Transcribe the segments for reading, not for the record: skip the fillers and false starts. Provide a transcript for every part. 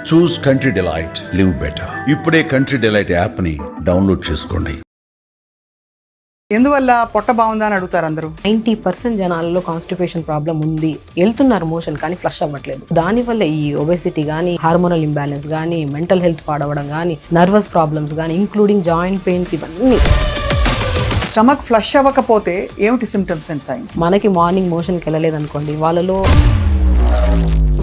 చూస్ country delight, live better. ఇప్పుడే country delight app ని download చేసుకోండి. ఎందువల్ల పొట్ట బాగుందా అని అడుగుతారు అందరూ. 90% జనాలలో కాన్స్టిపేషన్ ప్రాబ్లం ఉంది, వెళ్తున్నారు మోషన్ కానీ ఫ్లష్ అవ్వట్లేదు. దానివల్ల ఈ ఒబెసిటీ కానీ, హార్మోనల్ ఇంబ్యాలెన్స్ కానీ, మెంటల్ హెల్త్ పాడవడం కానీ, నర్వస్ ప్రాబ్లమ్స్ కానీ, ఇంక్లూడింగ్ జాయింట్ పెయిన్స్, ఇవన్నీ. స్టమక్ ఫ్లష్ అవ్వకపోతే ఏమిటి సిమ్టమ్స్ అండ్ సైన్స్? మనకి మార్నింగ్ మోషన్కి వెళ్ళలేదు అనుకోండి, వాళ్ళలో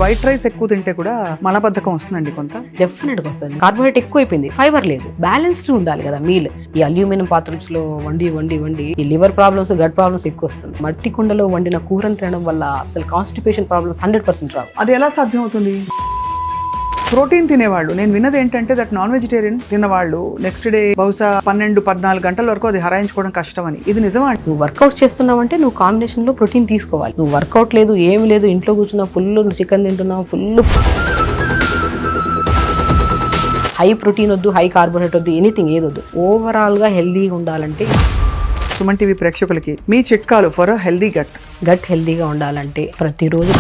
వైట్ రైస్ ఎక్కువ తింటే కూడా మలబద్ధకం వస్తుందండి కొంత. డెఫినెట్గా వస్తుంది. కార్బోహైడ్రేట్ ఎక్కువ అయిపోయింది, ఫైబర్ లేదు, బ్యాలెన్స్డ్ ఉండాలి కదా మీల్. ఈ అల్యూమినియం పాత్రస్ లో వండి వండి వండి ఈ లివర్ ప్రాబ్లమ్స్, గట్ ప్రాబ్లమ్స్ ఎక్కువ వస్తుంది. మట్టి కుండలో వండిన కూరను తినడం వల్ల అసలు కాన్స్టిపేషన్ ప్రాబ్లమ్స్ 100% రావు. అది ఎలా సాధ్యం అవుతుంది? ప్రోటీన్ తినేవాళ్ళు, నేను విన్నది ఏంటంటే దట్ నాన్ వెజిటేరియన్ తిన్నవాళ్ళు నెక్స్ట్ డే బహుశా 12-14 గంటల వరకు అది హరాయించుకోవడం కష్టం అని. ఇది నిజమా? నువ్వు వర్కౌట్ చేస్తున్నావంటే నువ్వు కాంబినేషన్ లో ప్రోటీన్ తీసుకోవాలి. నువ్వు వర్కౌట్ లేదు, ఏమి లేదు, ఇంట్లో కూర్చున్నావు, ఫుల్ చికెన్ తింటున్నావు, ఫుల్ హై ప్రోటీన్ వద్దు, హై కార్బోహైడ్రేట్ వద్దు, ఎనీథింగ్ ఏదొద్దు. ఓవరాల్ గా హెల్దీగా ఉండాలంటే సుమన్ టీవీ ప్రేక్షకులకి మీ చిట్కాలు ఫర్ హెల్దీ గట్. గట్ హెల్దీగా ఉండాలంటే ప్రతిరోజు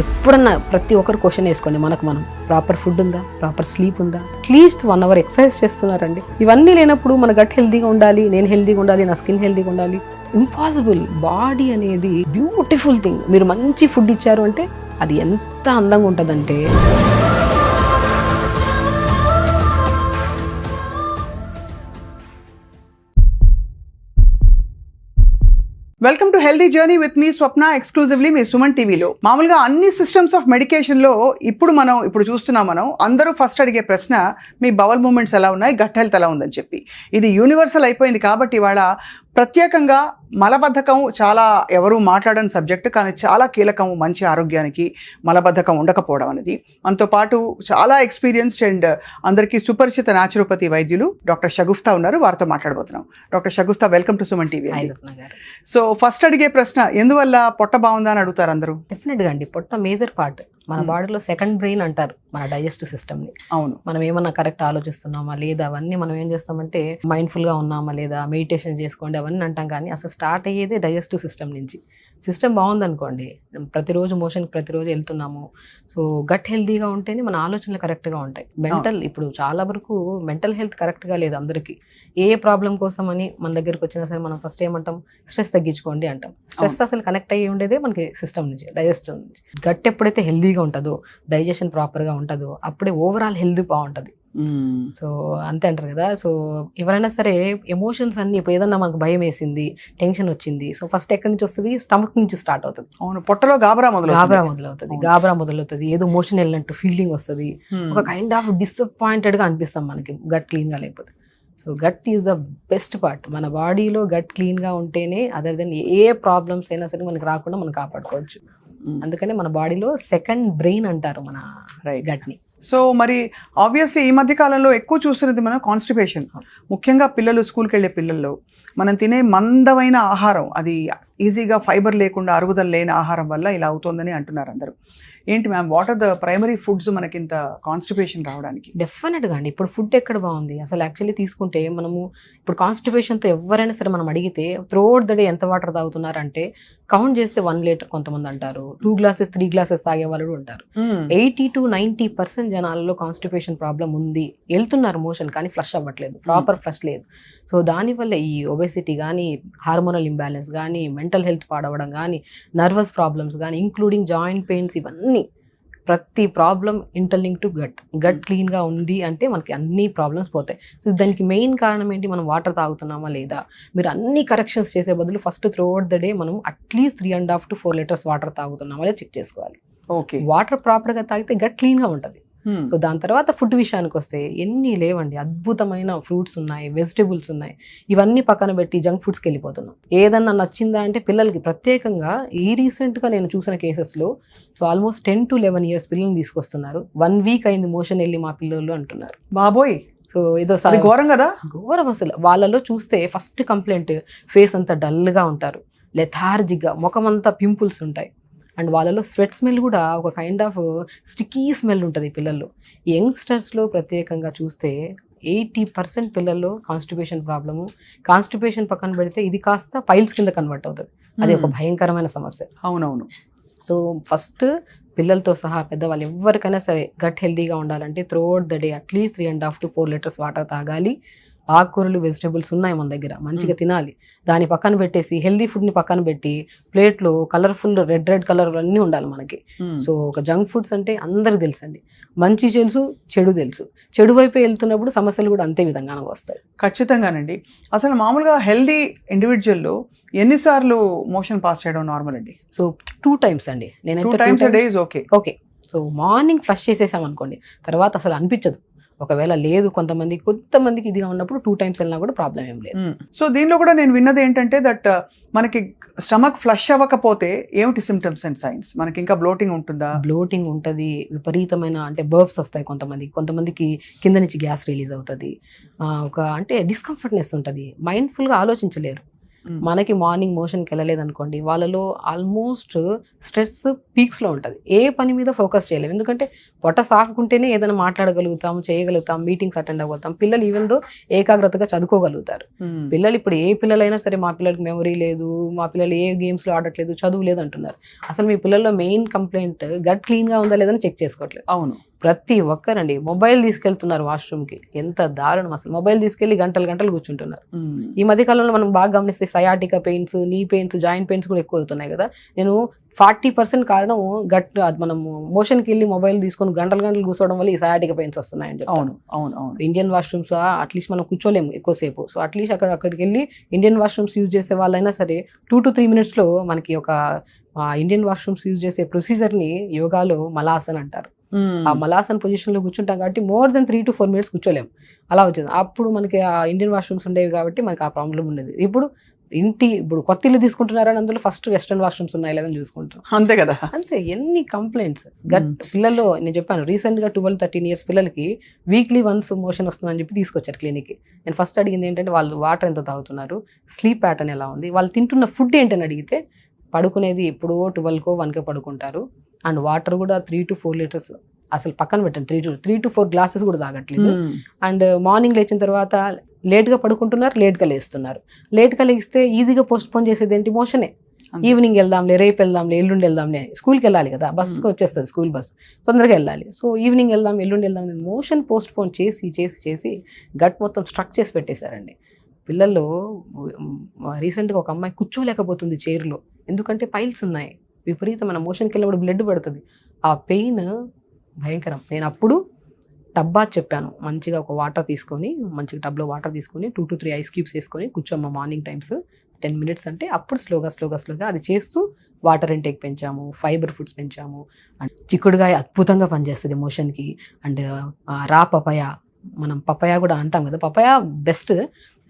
ఎప్పుడన్నా ప్రతి ఒక్కరు క్వశ్చన్ వేసుకోండి, మనకు మనం ప్రాపర్ ఫుడ్ ఉందా, ప్రాపర్ స్లీప్ ఉందా, అట్లీస్ట్ 1 hour ఎక్సర్సైజ్ చేస్తున్నారండి. ఇవన్నీ లేనప్పుడు మన గట్ హెల్దీగా ఉండాలి, నేను హెల్దీగా ఉండాలి, నా స్కిన్ హెల్దీగా ఉండాలి, ఇంపాసిబుల్. బాడీ అనేది బ్యూటిఫుల్ థింగ్. మీరు మంచి ఫుడ్ ఇచ్చారు అంటే అది ఎంత అందంగా ఉంటుందంటే. Welcome to healthy journey with me Swapna, exclusively మీ సుమన్ టీవీలో. మామూలుగా అన్ని సిస్టమ్స్ ఆఫ్ మెడికేషన్లో ఇప్పుడు చూస్తున్నాం మనం, అందరూ ఫస్ట్ అడిగే ప్రశ్న మీ బవల్ మూమెంట్స్ ఎలా ఉన్నాయి, గట్ హెల్త్ ఎలా ఉందని చెప్పి. ఇది యూనివర్సల్ అయిపోయింది కాబట్టి ఇవాళ ప్రత్యేకంగా మలబద్ధకం చాలా ఎవరు మాట్లాడని సబ్జెక్ట్, కానీ చాలా కీలకం మంచి ఆరోగ్యానికి మలబద్ధకం ఉండకపోవడం అనేది. మనతో పాటు చాలా ఎక్స్పీరియన్స్డ్ అండ్ అందరికీ సుపరిచిత న్యాచురోపతి వైద్యులు డాక్టర్ షగుఫ్తా ఉన్నారు, వారితో మాట్లాడబోతున్నాం. Doctor Shagufta, welcome to Suman TV. So first అడిగే ప్రశ్న, ఎందువల్ల పొట్ట బాగుందా అని అడుగుతారు అందరూ. డెఫినెట్గా అండి, పొట్ట మేజర్ పార్ట్. మన బాడీలో సెకండ్ బ్రెయిన్ అంటారు మన డైజెస్టివ్ సిస్టమ్ని. అవును. మనం ఏమన్నా కరెక్ట్ ఆలోచిస్తున్నామా లేదా, అవన్నీ మనం ఏం చేస్తామంటే మైండ్ఫుల్గా ఉన్నామా లేదా, మెడిటేషన్ చేసుకోండి అవన్నీ అంటాం, కానీ అసలు స్టార్ట్ అయ్యేదే డైజెస్టివ్ సిస్టమ్ నుంచి. సిస్టమ్ బాగుందనుకోండి, ప్రతిరోజు మోషన్కి ప్రతిరోజు వెళ్తున్నాము, సో గట్ హెల్తీగా ఉంటేనే మన ఆలోచనలు కరెక్ట్గా ఉంటాయి. ఇప్పుడు చాలా వరకు మెంటల్ హెల్త్ కరెక్ట్గా లేదు అందరికీ. ఏ ప్రాబ్లం కోసం అని మన దగ్గరికి వచ్చినా సరే మనం ఫస్ట్ ఏమంటాం, స్ట్రెస్ తగ్గించుకోండి అంటాం. స్ట్రెస్ అసలు కనెక్ట్ అయ్యి ఉండేదే మనకి సిస్టమ్ నుంచి, డైజెస్టివ్ నుంచి. గట్ ఎప్పుడైతే హెల్దీగా ఉంటుందో, డైజెషన్ ప్రాపర్గా ఉంటుందో, అప్పుడే ఓవరాల్ హెల్త్ బాగుంటుంది. సో అంతే అంటారు కదా. సో ఎవరైనా సరే ఎమోషన్స్ అన్ని, ఇప్పుడు ఏదన్నా మనకు భయం వేసింది, టెన్షన్ వచ్చింది, సో ఫస్ట్ ఎక్కడి నుంచి వస్తుంది, స్టమక్ నుంచి స్టార్ట్ అవుతుంది. అవును, పొట్టలో గాబరా మొదలవుతుంది, ఏదో మోషన్ వెళ్ళినట్టు ఫీలింగ్ వస్తుంది, ఒక కైండ్ ఆఫ్ డిసప్పాయింటెడ్ గా అనిపిస్తాం మనకి గట్ క్లీన్ గా లేకపోతే. So gut is the best part. మన బాడీలో గట్ క్లీన్ గా ఉంటేనే అదర్ దెన్ ఏ ప్రాబ్లమ్స్ అయినా సరే మనకి రాకుండా మనం కాపాడుకోవచ్చు. అందుకనే మన బాడీలో సెకండ్ బ్రెయిన్ అంటారు మన గట్ ని. సో మరి ఆబ్వియస్లీ ఈ మధ్య కాలంలో ఎక్కువ చూస్తున్నది మనం కాన్స్టిపేషన్. ముఖ్యంగా పిల్లలు, స్కూల్కి వెళ్ళే పిల్లల్లో మనం తినే మందమైన ఆహారం, అది ఈజీగా ఫైబర్ లేకుండా అరుగుదల లేని ఆహారం వల్ల ఇలా అవుతుందని అంటున్నారు అందరూ. ఏంటి ma'am, what are the primary foods మనకి ఇంత కాన్స్టిపేషన్ రావడానికి? డెఫినెట్గా అండి, ఇప్పుడు ఫుడ్ ఎక్కడ బాగుంది అసలు. యాక్చువల్లీ తీసుకుంటే మనము ఇప్పుడు కాన్స్టిపేషన్తో ఎవరైనా సరే మనం అడిగితే త్రూఅవుట్ ద డే ఎంత వాటర్ తాగుతున్నారంటే కౌంట్ చేస్తే 1 లీటర్ కొంతమంది అంటారు, 2 glasses 3 glasses తాగే వాళ్ళు ఉంటారు. 80-90% జనాలలో కాన్స్టిపేషన్ ప్రాబ్లం ఉంది, వెళ్తున్నారు మోషన్ కానీ ఫ్లష్ అవ్వట్లేదు, ప్రాపర్ ఫ్లష్ లేదు. సో దానివల్ల ఈ ఒబెసిటీ కానీ, హార్మోనల్ ఇంబ్యాలెన్స్ కానీ, మెంటల్ హెల్త్ పాడవడం కానీ, నర్వస్ ప్రాబ్లమ్స్ కానీ, ఇంక్లూడింగ్ జాయింట్ పెయిన్స్, ఇవన్నీ. ప్రతి ప్రాబ్లం ఇంటర్లింక్ టు గట్ క్లీన్గా ఉంది అంటే మనకి అన్ని ప్రాబ్లమ్స్ పోతాయి. సో దానికి మెయిన్ కారణం ఏంటి, మనం వాటర్ తాగుతున్నామా లేదా. మీరు అన్ని కరెక్షన్స్ చేసే బదులు ఫస్ట్ త్రూఅవుట్ ద డే మనం అట్లీస్ట్ 3.5 to 4 liters వాటర్ తాగుతున్నామా లేదా చెక్ చేసుకోవాలి. ఓకే, వాటర్ ప్రాపర్గా తాగితే గట్ క్లీన్గా ఉంటుంది. సో దాని తర్వాత ఫుడ్ విషయానికి వస్తే ఎన్ని లేవండి, అద్భుతమైన ఫ్రూట్స్ ఉన్నాయి, వెజిటేబుల్స్ ఉన్నాయి, ఇవన్నీ పక్కన పెట్టి జంక్ ఫుడ్స్కి వెళ్ళిపోతున్నాం. ఏదన్నా నచ్చిందా అంటే పిల్లలకి ప్రత్యేకంగా ఈ రీసెంట్గా నేను చూసిన కేసెస్లో సో ఆల్మోస్ట్ 10 to 11 years పిల్లల్ని తీసుకొస్తున్నారు. 1 week అయింది మోషన్ వెళ్ళి మా పిల్లలు అంటున్నారు. బాబోయ్, సో ఏదో ఘోరం కదా, ఘోరం అసలు. వాళ్ళలో చూస్తే ఫస్ట్ కంప్లైంట్ ఫేస్ అంతా డల్గా ఉంటారు, లెథార్జిక్గా, ముఖం అంతా పింపుల్స్ ఉంటాయి, అండ్ వాళ్ళలో స్వెట్ స్మెల్ కూడా ఒక కైండ్ ఆఫ్ స్టిక్కీ స్మెల్ ఉంటుంది పిల్లల్లో. యంగ్స్టర్స్లో ప్రత్యేకంగా చూస్తే 80% పిల్లల్లో కాన్స్టిపేషన్ ప్రాబ్లము. కాన్స్టిపేషన్ పక్కన పెడితే ఇది కాస్త పైల్స్ కింద కన్వర్ట్ అవుతుంది, అది ఒక భయంకరమైన సమస్య. అవునవును. సో ఫస్ట్ పిల్లలతో సహా పెద్దవాళ్ళు ఎవరికైనా సరే గట్ హెల్తీగా ఉండాలంటే throughout the day at least 3.5 to 4 litres water తాగాలి. ఆకుకూరలు వెజిటబుల్స్ ఉన్నాయి మన దగ్గర, మంచిగా తినాలి. దాని పక్కన పెట్టేసి హెల్దీ ఫుడ్ని పక్కన పెట్టి ప్లేట్లో కలర్ఫుల్ రెడ్ కలర్ అన్నీ ఉండాలి మనకి. సో ఒక జంక్ ఫుడ్స్ అంటే అందరికి తెలుసండి, మంచి తెలుసు, చెడు తెలుసు. చెడు వైపు వెళ్తున్నప్పుడు సమస్యలు కూడా అంతే విధంగా వస్తాయి. ఖచ్చితంగానండి. అసలు మామూలుగా హెల్దీ ఇండివిజువల్లో ఎన్నిసార్లు మోషన్ పాస్ చేయడం నార్మల్ అండి? సో 2 times అండి. నేనైతే 2 times a day is okay. Okay. So morning flush చేసేసాం అనుకోండి, తర్వాత అసలు అనిపించదు. ఒకవేళ లేదు కొంతమందికి ఇదిగా ఉన్నప్పుడు 2 times వెళ్ళినా కూడా ప్రాబ్లం ఏం లేదు. సో దీనిలో కూడా నేను విన్నది ఏంటంటే దట్ మనకి స్టమక్ ఫ్లష్ అవ్వకపోతే ఏమిటి సిమ్టమ్స్ అండ్ సైన్స్? మనకి ఇంకా బ్లోటింగ్ ఉంటుందా? బ్లోటింగ్ ఉంటుంది, విపరీతమైన అంటే బర్బ్స్ వస్తాయి కొంతమందికి కింద నుంచి గ్యాస్ రిలీజ్ అవుతుంది, ఒక అంటే డిస్కంఫర్ట్నెస్ ఉంటుంది, మైండ్ఫుల్గా ఆలోచించలేరు. మనకి మార్నింగ్ మోషన్కి వెళ్ళలేదు అనుకోండి, వాళ్ళలో ఆల్మోస్ట్ స్ట్రెస్ పీక్స్లో ఉంటుంది, ఏ పని మీద ఫోకస్ చేయలేము. ఎందుకంటే పొట్ట సాఫ్కుంటేనే ఏదైనా మాట్లాడగలుగుతాం, చేయగలుగుతాం, మీటింగ్స్ అటెండ్ అవ్వగలుగుతాం. పిల్లలు ఈవెన్ దో ఏకాగ్రతగా చదువుకోగలుగుతారు. పిల్లలు ఇప్పుడు ఏ పిల్లలైనా సరే మా పిల్లలకి మెమరీ లేదు, మా పిల్లలు ఏ గేమ్స్లో ఆడట్లేదు, చదువు లేదు అంటున్నారు. అసలు మీ పిల్లల్లో మెయిన్ కంప్లైంట్ గట్ క్లీన్గా ఉందా లేదని చెక్ చేసుకోవట్లేదు. అవును, ప్రతి ఒక్కరండి మొబైల్ తీసుకెళ్తున్నారు వాష్రూమ్కి, ఎంత దారుణం అసలు. మొబైల్ తీసుకెళ్లి గంటలు కూర్చుంటున్నారు. ఈ మధ్య కాలంలో మనం బాగా గమనిస్తే సయాటికా పెయిన్స్, నీ పెయిన్స్, జాయింట్ పెయిన్స్ కూడా ఎక్కువ అవుతున్నాయి కదా. నేను 40% కారణం మనము మోషన్కి వెళ్ళి మొబైల్ తీసుకొని గంటలు కూర్చోవడం వల్ల ఈ సయాటికా పెయిన్స్ వస్తున్నాయండి. అవును అవును అవును. ఇండియన్ వాష్రూమ్స్ అట్లీస్ట్ మనం కూర్చోలేము ఎక్కువసేపు. సో అట్లీస్ట్ అక్కడికి వెళ్ళి ఇండియన్ వాష్రూమ్స్ యూజ్ చేసే వాళ్ళైనా సరే 2 to 3 minutesలో మనకి ఒక ఇండియన్ వాష్రూమ్స్ యూజ్ చేసే ప్రొసీజర్ని యోగాలో మలాసన్ అంటారు. ఆ మలాసన్ పొజిషన్లో కూర్చుంటాం కాబట్టి more than 3 to 4 minutes కూర్చోలేము, అలా వచ్చింది. అప్పుడు మనకి ఆ ఇండియన్ వాష్రూమ్స్ ఉండేవి కాబట్టి మనకి ఆ ప్రాబ్లం ఉండేది. ఇప్పుడు కొత్త ఇల్లు తీసుకుంటున్నారని అందులో ఫస్ట్ వెస్టర్న్ వాష్రూమ్స్ ఉన్నాయి లేదని చూసుకుంటాం. అంతే కదా. అంతే ఎన్ని కంప్లైంట్స్. పిల్లల్లో నేను చెప్పాను రీసెంట్గా 12-13 years పిల్లలకి వీక్లీ వన్స్ మోషన్ వస్తుందని చెప్పి తీసుకొచ్చారు క్లినిక్కి. నేను ఫస్ట్ అడిగింది ఏంటంటే వాళ్ళు వాటర్ ఎంత తాగుతున్నారు, స్లీప్ ప్యాటర్న్ ఎలా ఉంది, వాళ్ళు తింటున్న ఫుడ్ ఏంటని అడిగితే పడుకునేది ఎప్పుడో 12కో 1కో పడుకుంటారు. అండ్ వాటర్ కూడా 3 to 4 liters అసలు పక్కన పెట్టండి, 3 to 4 glasses కూడా తాగట్లేదు. అండ్ మార్నింగ్ లేచిన తర్వాత లేట్గా పడుకుంటున్నారు, లేట్గా లేస్తున్నారు. లేట్గా లేస్తే ఈజీగా పోస్ట్పోన్ చేసేది ఏంటి, మోషనే. ఈవినింగ్ వెళ్దాంలే, రేపు వెళ్దాంలే, ఎల్లుండి వెళ్దాంలే, స్కూల్కి వెళ్ళాలి కదా, బస్కి వచ్చేస్తుంది స్కూల్ బస్, తొందరగా వెళ్ళాలి. సో ఈవినింగ్ వెళ్దాం, ఎల్లుండి వెళ్దాం, మోషన్ పోస్ట్పోన్ చేసి గట్ మొత్తం స్ట్రక్ చేసి పెట్టేశారండి. పిల్లల్లో రీసెంట్గా ఒక అమ్మాయి కూర్చోలేకపోతుంది చైర్లో, ఎందుకంటే పైల్స్ ఉన్నాయి, విపరీతమైన మోషన్కి వెళ్ళినప్పుడు బ్లడ్ పడుతుంది. ఆ పెయిన్ భయంకరం. నేను అప్పుడు టబ్బా చెప్పాను, మంచిగా ఒక వాటర్ తీసుకొని, మంచిగా టబ్లో వాటర్ తీసుకొని 2 to 3 ice cubes వేసుకొని కూర్చోమ్మ మార్నింగ్ టైమ్స్ 10 minutes అంటే అప్పుడు స్లోగా అది చేస్తూ వాటర్ ఇంటేక్ పెంచాము, ఫైబర్ ఫుడ్స్ పెంచాము. అండ్ చిక్కుడుగాయ అద్భుతంగా పనిచేస్తుంది మోషన్కి. అండ్ రా పపాయ, మనం పపాయ కూడా అంటాం కదా, papaya best.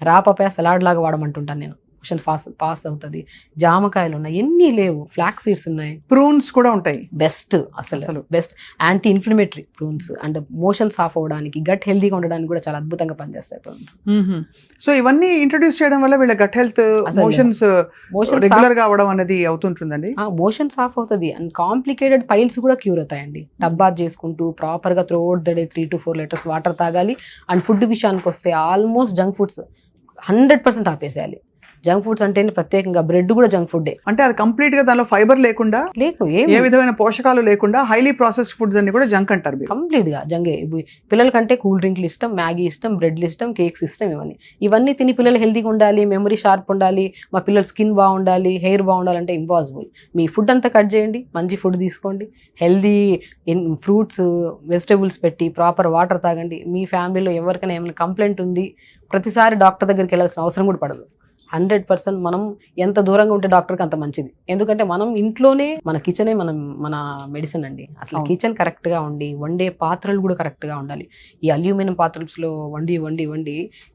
Raw papaya salad లాగా వాడమంటుంటాను నేను, మోషన్ పాస్ అవుతుంది. జామకాయలు ఉన్నాయి, ఎన్ని లేవు, ఫ్లాక్ సీడ్స్ ఉన్నాయి, ప్రూన్స్ కూడా ఉంటాయి, బెస్ట్ అసలు best anti inflammatory prunes. And motion సాఫ్ అవ్వడానికి, గట్ హెల్తీగా ఉండడానికి కూడా చాలా అద్భుతంగా పనిచేస్తాయి ప్రూన్స్. సో ఇవన్నీ ఇంట్రొడ్యూస్ చేయడం వల్ల వీళ్ళ గట్ హెల్త్, మోషన్స్ రెగ్యులర్ గా అవడం అనేది అవుతుంటుందండి. మోషన్ సాఫ్ అవుతుంది అండ్ కాంప్లికేటెడ్ పైల్స్ కూడా క్యూర్ అవుతాయండి. టబ్బాత్ చేసుకుంటూ ప్రాపర్గా throughout the day 3 to 4 liters water తాగాలి. అండ్ ఫుడ్ విషయానికి వస్తే ఆల్మోస్ట్ జంక్ ఫుడ్స్ 100% ఆపేసేయాలి. జంక్ ఫుడ్స్ అంటే ప్రత్యేకంగా బ్రెడ్ కూడా జంక్ ఫుడ్డే. అంటే అది కంప్లీట్ గా దానిలో ఫైబర్ లేకుండా, ఏ విధమైన పోషకాలు లేకుండా హైలీ ప్రాసెస్డ్ ఫుడ్స్ అన్ని కూడా జంక్ అంటారు. కంప్లీట్ గా జంగే. పిల్లలకంటే కూల్ డ్రింక్లు ఇష్టం, మ్యాగీ ఇష్టం, బ్రెడ్లు ఇష్టం, కేక్స్ ఇష్టం. ఇవన్నీ తిని పిల్లలు హెల్తీగా ఉండాలి, మెమరీ షార్ప్ ఉండాలి, మా పిల్లల స్కిన్ బాగుండాలి, హెయిర్ బాగుండాలంటే ఇంపాసిబుల్. మీ ఫుడ్ అంతా కట్ చేయండి, మంచి ఫుడ్ తీసుకోండి, హెల్దీ ఫ్రూట్స్ వెజిటేబుల్స్ పెట్టి ప్రాపర్ వాటర్ తాగండి. మీ ఫ్యామిలీలో ఎవరికైనా ఏమైనా కంప్లైంట్ ఉంది, ప్రతిసారి డాక్టర్ దగ్గరికి వెళ్ళాల్సిన అవసరం కూడా పడదు. 100% మనం ఎంత దూరంగా ఉంటే డాక్టర్కి అంత మంచిది. ఎందుకంటే మనం ఇంట్లోనే మన కిచెనే మన మెడిసిన్ అండి. అసలు కిచెన్ కరెక్ట్గా ఉండి, వండే పాత్రలు కూడా కరెక్ట్గా ఉండాలి. ఈ అల్యూమినియం పాత్రల్స్లో వండి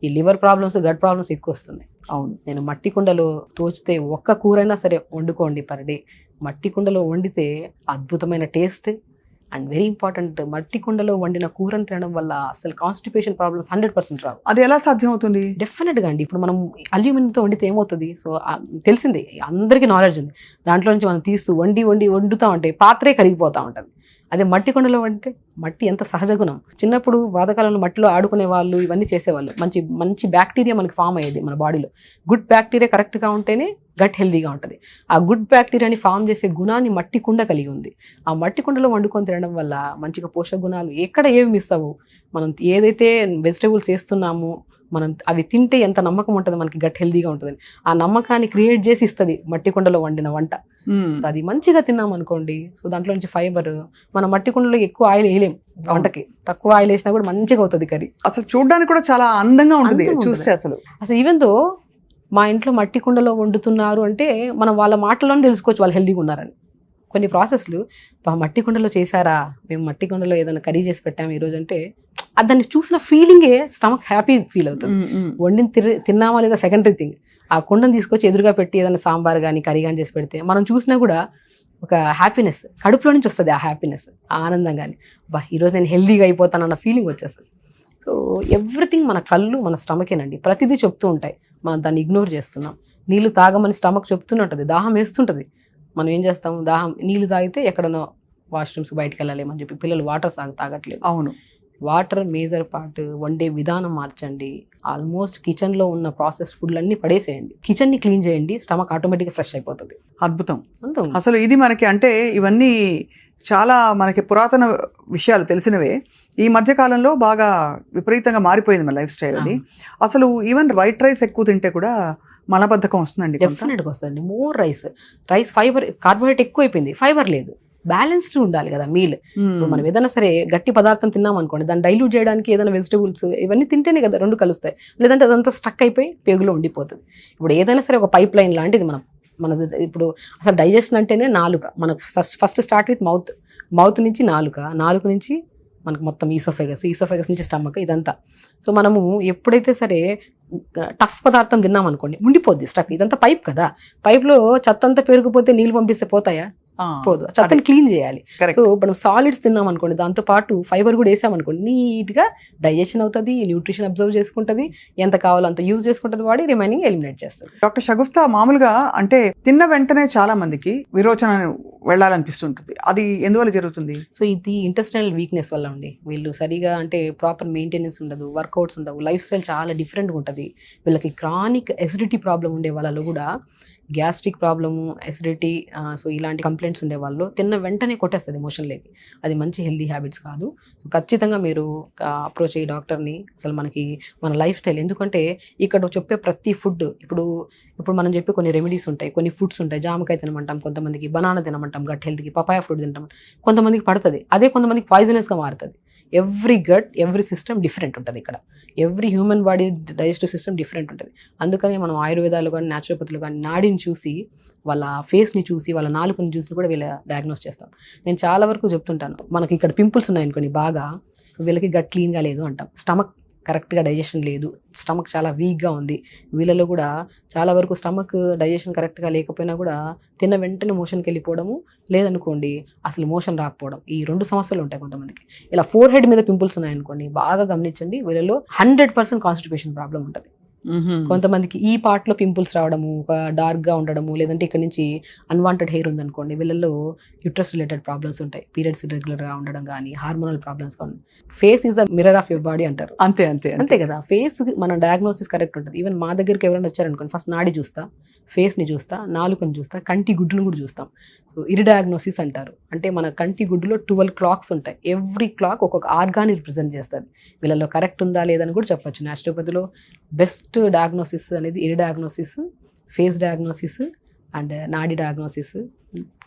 ఈ లివర్ ప్రాబ్లమ్స్, గట్ ప్రాబ్లమ్స్ ఎక్కువ వస్తున్నాయి. అవును, నేను మట్టి కుండలో తోచితే ఒక్క కూరైనా సరే వండుకోండి పర్ డే. మట్టి కుండలో వండితే అద్భుతమైన టేస్ట్. అండ్ వెరీ ఇంపార్టెంట్, మట్టి కుండలో వండిన కూరను తినడం వల్ల అసలు కాన్స్టిపేషన్ ప్రాబ్లమ్స్ 100% రావు. అది ఎలా సాధ్యం అవుతుంది? డెఫినెట్గా అండి. ఇప్పుడు మనం అల్యూమినియంతో వండితే ఏమవుతుంది, సో తెలిసిందే, అందరికీ నాలెడ్జ్ ఉంది. దాంట్లో నుంచి మనం తీస్తూ వండుతూ ఉంటే పాత్రే కరిగిపోతూ ఉంటుంది. అదే మట్టి కుండలో వండితే మట్టి ఎంత సహజ గుణం. చిన్నప్పుడు పాతకాలంలో మట్టిలో ఆడుకునే వాళ్ళు, ఇవన్నీ చేసేవాళ్ళు. మంచి మంచి బ్యాక్టీరియా మనకి ఫామ్ అయ్యేది మన బాడీలో. గుడ్ బ్యాక్టీరియా కరెక్ట్గా ఉంటేనే గట్ హెల్దీగా ఉంటుంది. ఆ గుడ్ బ్యాక్టీరియాని ఫామ్ చేసే గుణాన్ని మట్టి కుండ కలిగి ఉంది. ఆ మట్టి కుండలో వండుకొని తినడం వల్ల మంచిగా పోషక గుణాలు ఎక్కడ ఏవి మిస్ అవ్వవు. మనం ఏదైతే వెజిటేబుల్స్ వేస్తున్నామో మనం అవి తింటే ఎంత నమ్మకం ఉంటుంది మనకి గట్ హెల్దీగా ఉంటుందని. ఆ నమ్మకాన్ని క్రియేట్ చేసి ఇస్తుంది మట్టి కుండలో వండిన వంట. సో అది మంచిగా తిన్నాం అనుకోండి, సో దాంట్లో నుంచి ఫైబర్, మన మట్టి కుండలో ఎక్కువ ఆయిల్ వేయలేం వంటకి, తక్కువ ఆయిల్ వేసినా కూడా మంచిగా అవుతుంది కర్రీ. అసలు చూడడానికి కూడా చాలా అందంగా ఉంటుంది చూస్తే. అసలు ఈవెన్ దో మా ఇంట్లో మట్టి కుండలో వండుతున్నారు అంటే మనం వాళ్ళ మాటల్లోనే తెలుసుకోవచ్చు వాళ్ళు హెల్దీగా ఉన్నారని. కొన్ని ప్రాసెస్లు మట్టి కుండలో చేశారా, మేము మట్టి కుండలో ఏదైనా కర్రీ చేసి పెట్టాము ఈరోజు అంటే దాన్ని చూసిన ఫీలింగే స్టమక్ హ్యాపీ ఫీల్ అవుతుంది. వండిని తిన్నామా లేదా సెకండరీ థింగ్. ఆ కుండను తీసుకొచ్చి ఎదురుగా పెట్టి ఏదైనా సాంబార్ కానీ కర్రీ కానీ చేసి పెడితే మనం చూసినా కూడా ఒక హ్యాపీనెస్ కడుపులో నుంచి వస్తుంది. ఆ హ్యాపీనెస్, ఆ ఆనందం కానీ ఈరోజు నేను హెల్దీగా అయిపోతానన్న ఫీలింగ్ వచ్చేస్తుంది. సో ఎవ్రీథింగ్ మన కళ్ళు మన స్టమకేనండి. ప్రతిదీ చెప్తూ ఉంటాయి, మనం దాన్ని ఇగ్నోర్ చేస్తున్నాం. నీళ్ళు తాగమని స్టమక్ చెప్తూనే ఉంటుంది, దాహం వేస్తుంటుంది. మనం ఏం చేస్తాము, నీళ్ళు తాగితే ఎక్కడనో వాష్రూమ్స్ బయటకు వెళ్ళలేమని చెప్పి పిల్లలు వాటర్ తాగట్లేదు. అవును, వాటర్ మేజర్ పార్ట్. వండే విధానం మార్చండి. ఆల్మోస్ట్ కిచెన్లో ఉన్న ప్రాసెస్ ఫుడ్లన్నీ పడేసేయండి, కిచెన్ని క్లీన్ చేయండి, స్టమక్ ఆటోమేటిక్గా ఫ్రెష్ అయిపోతుంది. అద్భుతం. అసలు ఇది మనకి అంటే ఇవన్నీ చాలా మనకి పురాతన విషయాలు తెలిసినవే. ఈ మధ్య కాలంలో బాగా విపరీతంగా మారిపోయింది మన లైఫ్ స్టైల్ అది. అసలు ఈవెన్ వైట్ రైస్ ఎక్కువ తింటే కూడా మలబద్ధకం వస్తుందండి. డెఫినెట్గా వస్తుంది. మోర్ రైస్ ఫైబర్, కార్బోహైడ్రేట్ ఎక్కువ అయిపోయింది, ఫైబర్ లేదు. బ్యాలెన్స్డ్ ఉండాలి కదా మీల్. ఇప్పుడు మనం ఏదైనా సరే గట్టి పదార్థం తిన్నాం అనుకోండి, దాన్ని డైల్యూట్ చేయడానికి ఏదైనా వెజిటబుల్స్ ఇవన్నీ తింటేనే కదా రెండు కలుస్తాయి. లేదంటే అదంతా స్టక్ అయిపోయి పేగులో ఉండిపోతుంది. ఇప్పుడు ఏదైనా సరే ఒక పైప్ లైన్ లాంటిది మన ఇప్పుడు అసలు డైజెషన్ అంటేనే నాలుక. మనకు ఫస్ట్ స్టార్ట్ విత్ మౌత్ నుంచి నాలుక నుంచి మనకు మొత్తం ఈసోఫెగస్ నుంచి స్టమక్, ఇదంతా. సో మనము ఎప్పుడైతే సరే టఫ్ పదార్థం తిన్నాం అనుకోండి ఉండిపోద్ది స్టక్. ఇదంతా పైప్ కదా, పైప్లో చెత్త అంతా పెరిగిపోతే నీళ్ళు పంపిస్తే పోతాయా? పోదు. చెత్తని క్లీన్ చేయాలి. సో మనం సాలిడ్స్ తిన్నాం అనుకోండి, దాంతో పాటు ఫైబర్ కూడా వేసామనుకోండి, నీట్గా డైజెషన్ అవుతుంది, న్యూట్రిషన్ అబ్జర్వ్ చేసుకుంటుంది, ఎంత కావాలో అంత యూజ్ చేసుకుంటుంది, వాడి రిమైనింగ్ ఎలిమినేట్ చేస్తుంది. డాక్టర్ షగుఫ్తా, మామూలుగా అంటే తిన్న వెంటనే చాలా మందికి విరోచన వెళ్ళాలనిపిస్తుంటుంది, అది ఎందువల్ల జరుగుతుంది? సో ఇది ఇంటెస్టైనల్ వీక్నెస్ వల్ల అండి. వీళ్ళు సరిగా అంటే ప్రాపర్ మెయింటెనెన్స్ ఉండదు, వర్కౌట్స్ ఉండవు, లైఫ్ స్టైల్ చాలా డిఫరెంట్గా ఉంటుంది. వీళ్ళకి క్రానిక్ ఎసిడిటీ ప్రాబ్లం ఉండే వాళ్ళలో కూడా గ్యాస్ట్రిక్ ప్రాబ్లము, ఎసిడిటీ, సో ఇలాంటి కంప్లైంట్స్ ఉండే వాళ్ళు తిన్న వెంటనే కొట్టేస్తుంది ఎమోషన్లోకి. అది మంచి హెల్దీ హ్యాబిట్స్ కాదు. సో ఖచ్చితంగా మీరు అప్రోచ్ అయ్యి డాక్టర్ని. అసలు మన లైఫ్ స్టైల్, ఎందుకంటే ఇక్కడ చెప్పే ప్రతి ఫుడ్, ఇప్పుడు మనం చెప్పే కొన్ని రెమెడీస్ ఉంటాయి, కొన్ని ఫుడ్స్ ఉంటాయి. జామకాయ తినమంటాం, కొంతమందికి బనానా తినమంటాం గట్ హెల్త్కి, పపాయ ఫ్రూట్ తింటాం, కొంతమందికి పడుతుంది, అదే కొంతమందికి పాయిజనస్గా మారుతుంది. ఎవ్రీ సిస్టమ్ డిఫరెంట్ ఉంటుంది. ఇక్కడ every human body digestive system different ఉంటుంది. అందుకని మనం ఆయుర్వేదాలు కానీ న్యాచురోపతులు కానీ నాడిని చూసి, వాళ్ళ ఫేస్ని చూసి, వాళ్ళ నాలుకని చూసి కూడా వీళ్ళ డయాగ్నోస్ చేస్తాం. నేను చాలా వరకు చెప్తుంటాను, మనకి ఇక్కడ పింపుల్స్ ఉన్నాయనుకోండి బాగా, సో వీళ్ళకి గట్ క్లీన్గా లేదు అంటాం, స్టమక్ కరెక్ట్గా డైజెషన్ లేదు, స్టమక్ చాలా వీక్గా ఉంది. వీళ్ళలో కూడా చాలా వరకు స్టమక్ డైజెషన్ కరెక్ట్గా లేకపోయినా కూడా తిన్న వెంటనే మోషన్కి వెళ్ళిపోవడము, లేదనుకోండి అసలు మోషన్ రాకపోవడం, ఈ 2 సమస్యలు ఉంటాయి కొంతమందికి. ఇలా ఫోర్ హెడ్ మీద పింపుల్స్ ఉన్నాయనుకోండి, బాగా గమనించండి, వీళ్ళలో 100% కాన్స్టిపేషన్ ప్రాబ్లం ఉంటుంది. కొంతమందికి ఈ పార్ట్లో పింపుల్స్ రావడము, ఒక డార్క్గా ఉండడము, లేదంటే ఇక్కడ నుంచి అన్వాంటెడ్ హెయిర్ ఉందనుకోండి, వీళ్ళల్లో యూట్రస్ రిలేటెడ్ ప్రాబ్లమ్స్ ఉంటాయి, పీరియడ్స్ ఇర్రెగ్యులర్గా ఉండడం కానీ, హార్మోనల్ ప్రాబ్లమ్స్ కానీ. Face is the mirror of your body అంటారు. అంతే కదా, ఫేస్ మన డయాగ్నోసిస్ కరెక్ట్ ఉంటుంది. ఈవెన్ మా దగ్గరికి ఎవరైనా వచ్చారనుకోండి, ఫస్ట్ నాడి చూస్తా, ఫేస్ని చూస్తా, నాలుకని చూస్తా, కంటి గుడ్డును కూడా చూస్తాం. సో ఇరిడయాగ్నోసిస్ అంటారు. అంటే మన కంటి గుడ్డులో 12 క్లాక్స్ ఉంటాయి. ఎవ్రీ క్లాక్ ఒక్కొక్క ఆర్గాన్ రిప్రజెంట్ చేస్తుంది. వీళ్ళలో కరెక్ట్ ఉందా లేదని కూడా చెప్పొచ్చు. న్యాచురోపతిలో బెస్ట్ డయాగ్నోసిస్ అనేది ఇరిడయాగ్నోసిస్, ఫేస్ డయాగ్నోసిస్ అండ్ నాడి డయాగ్నోసిస్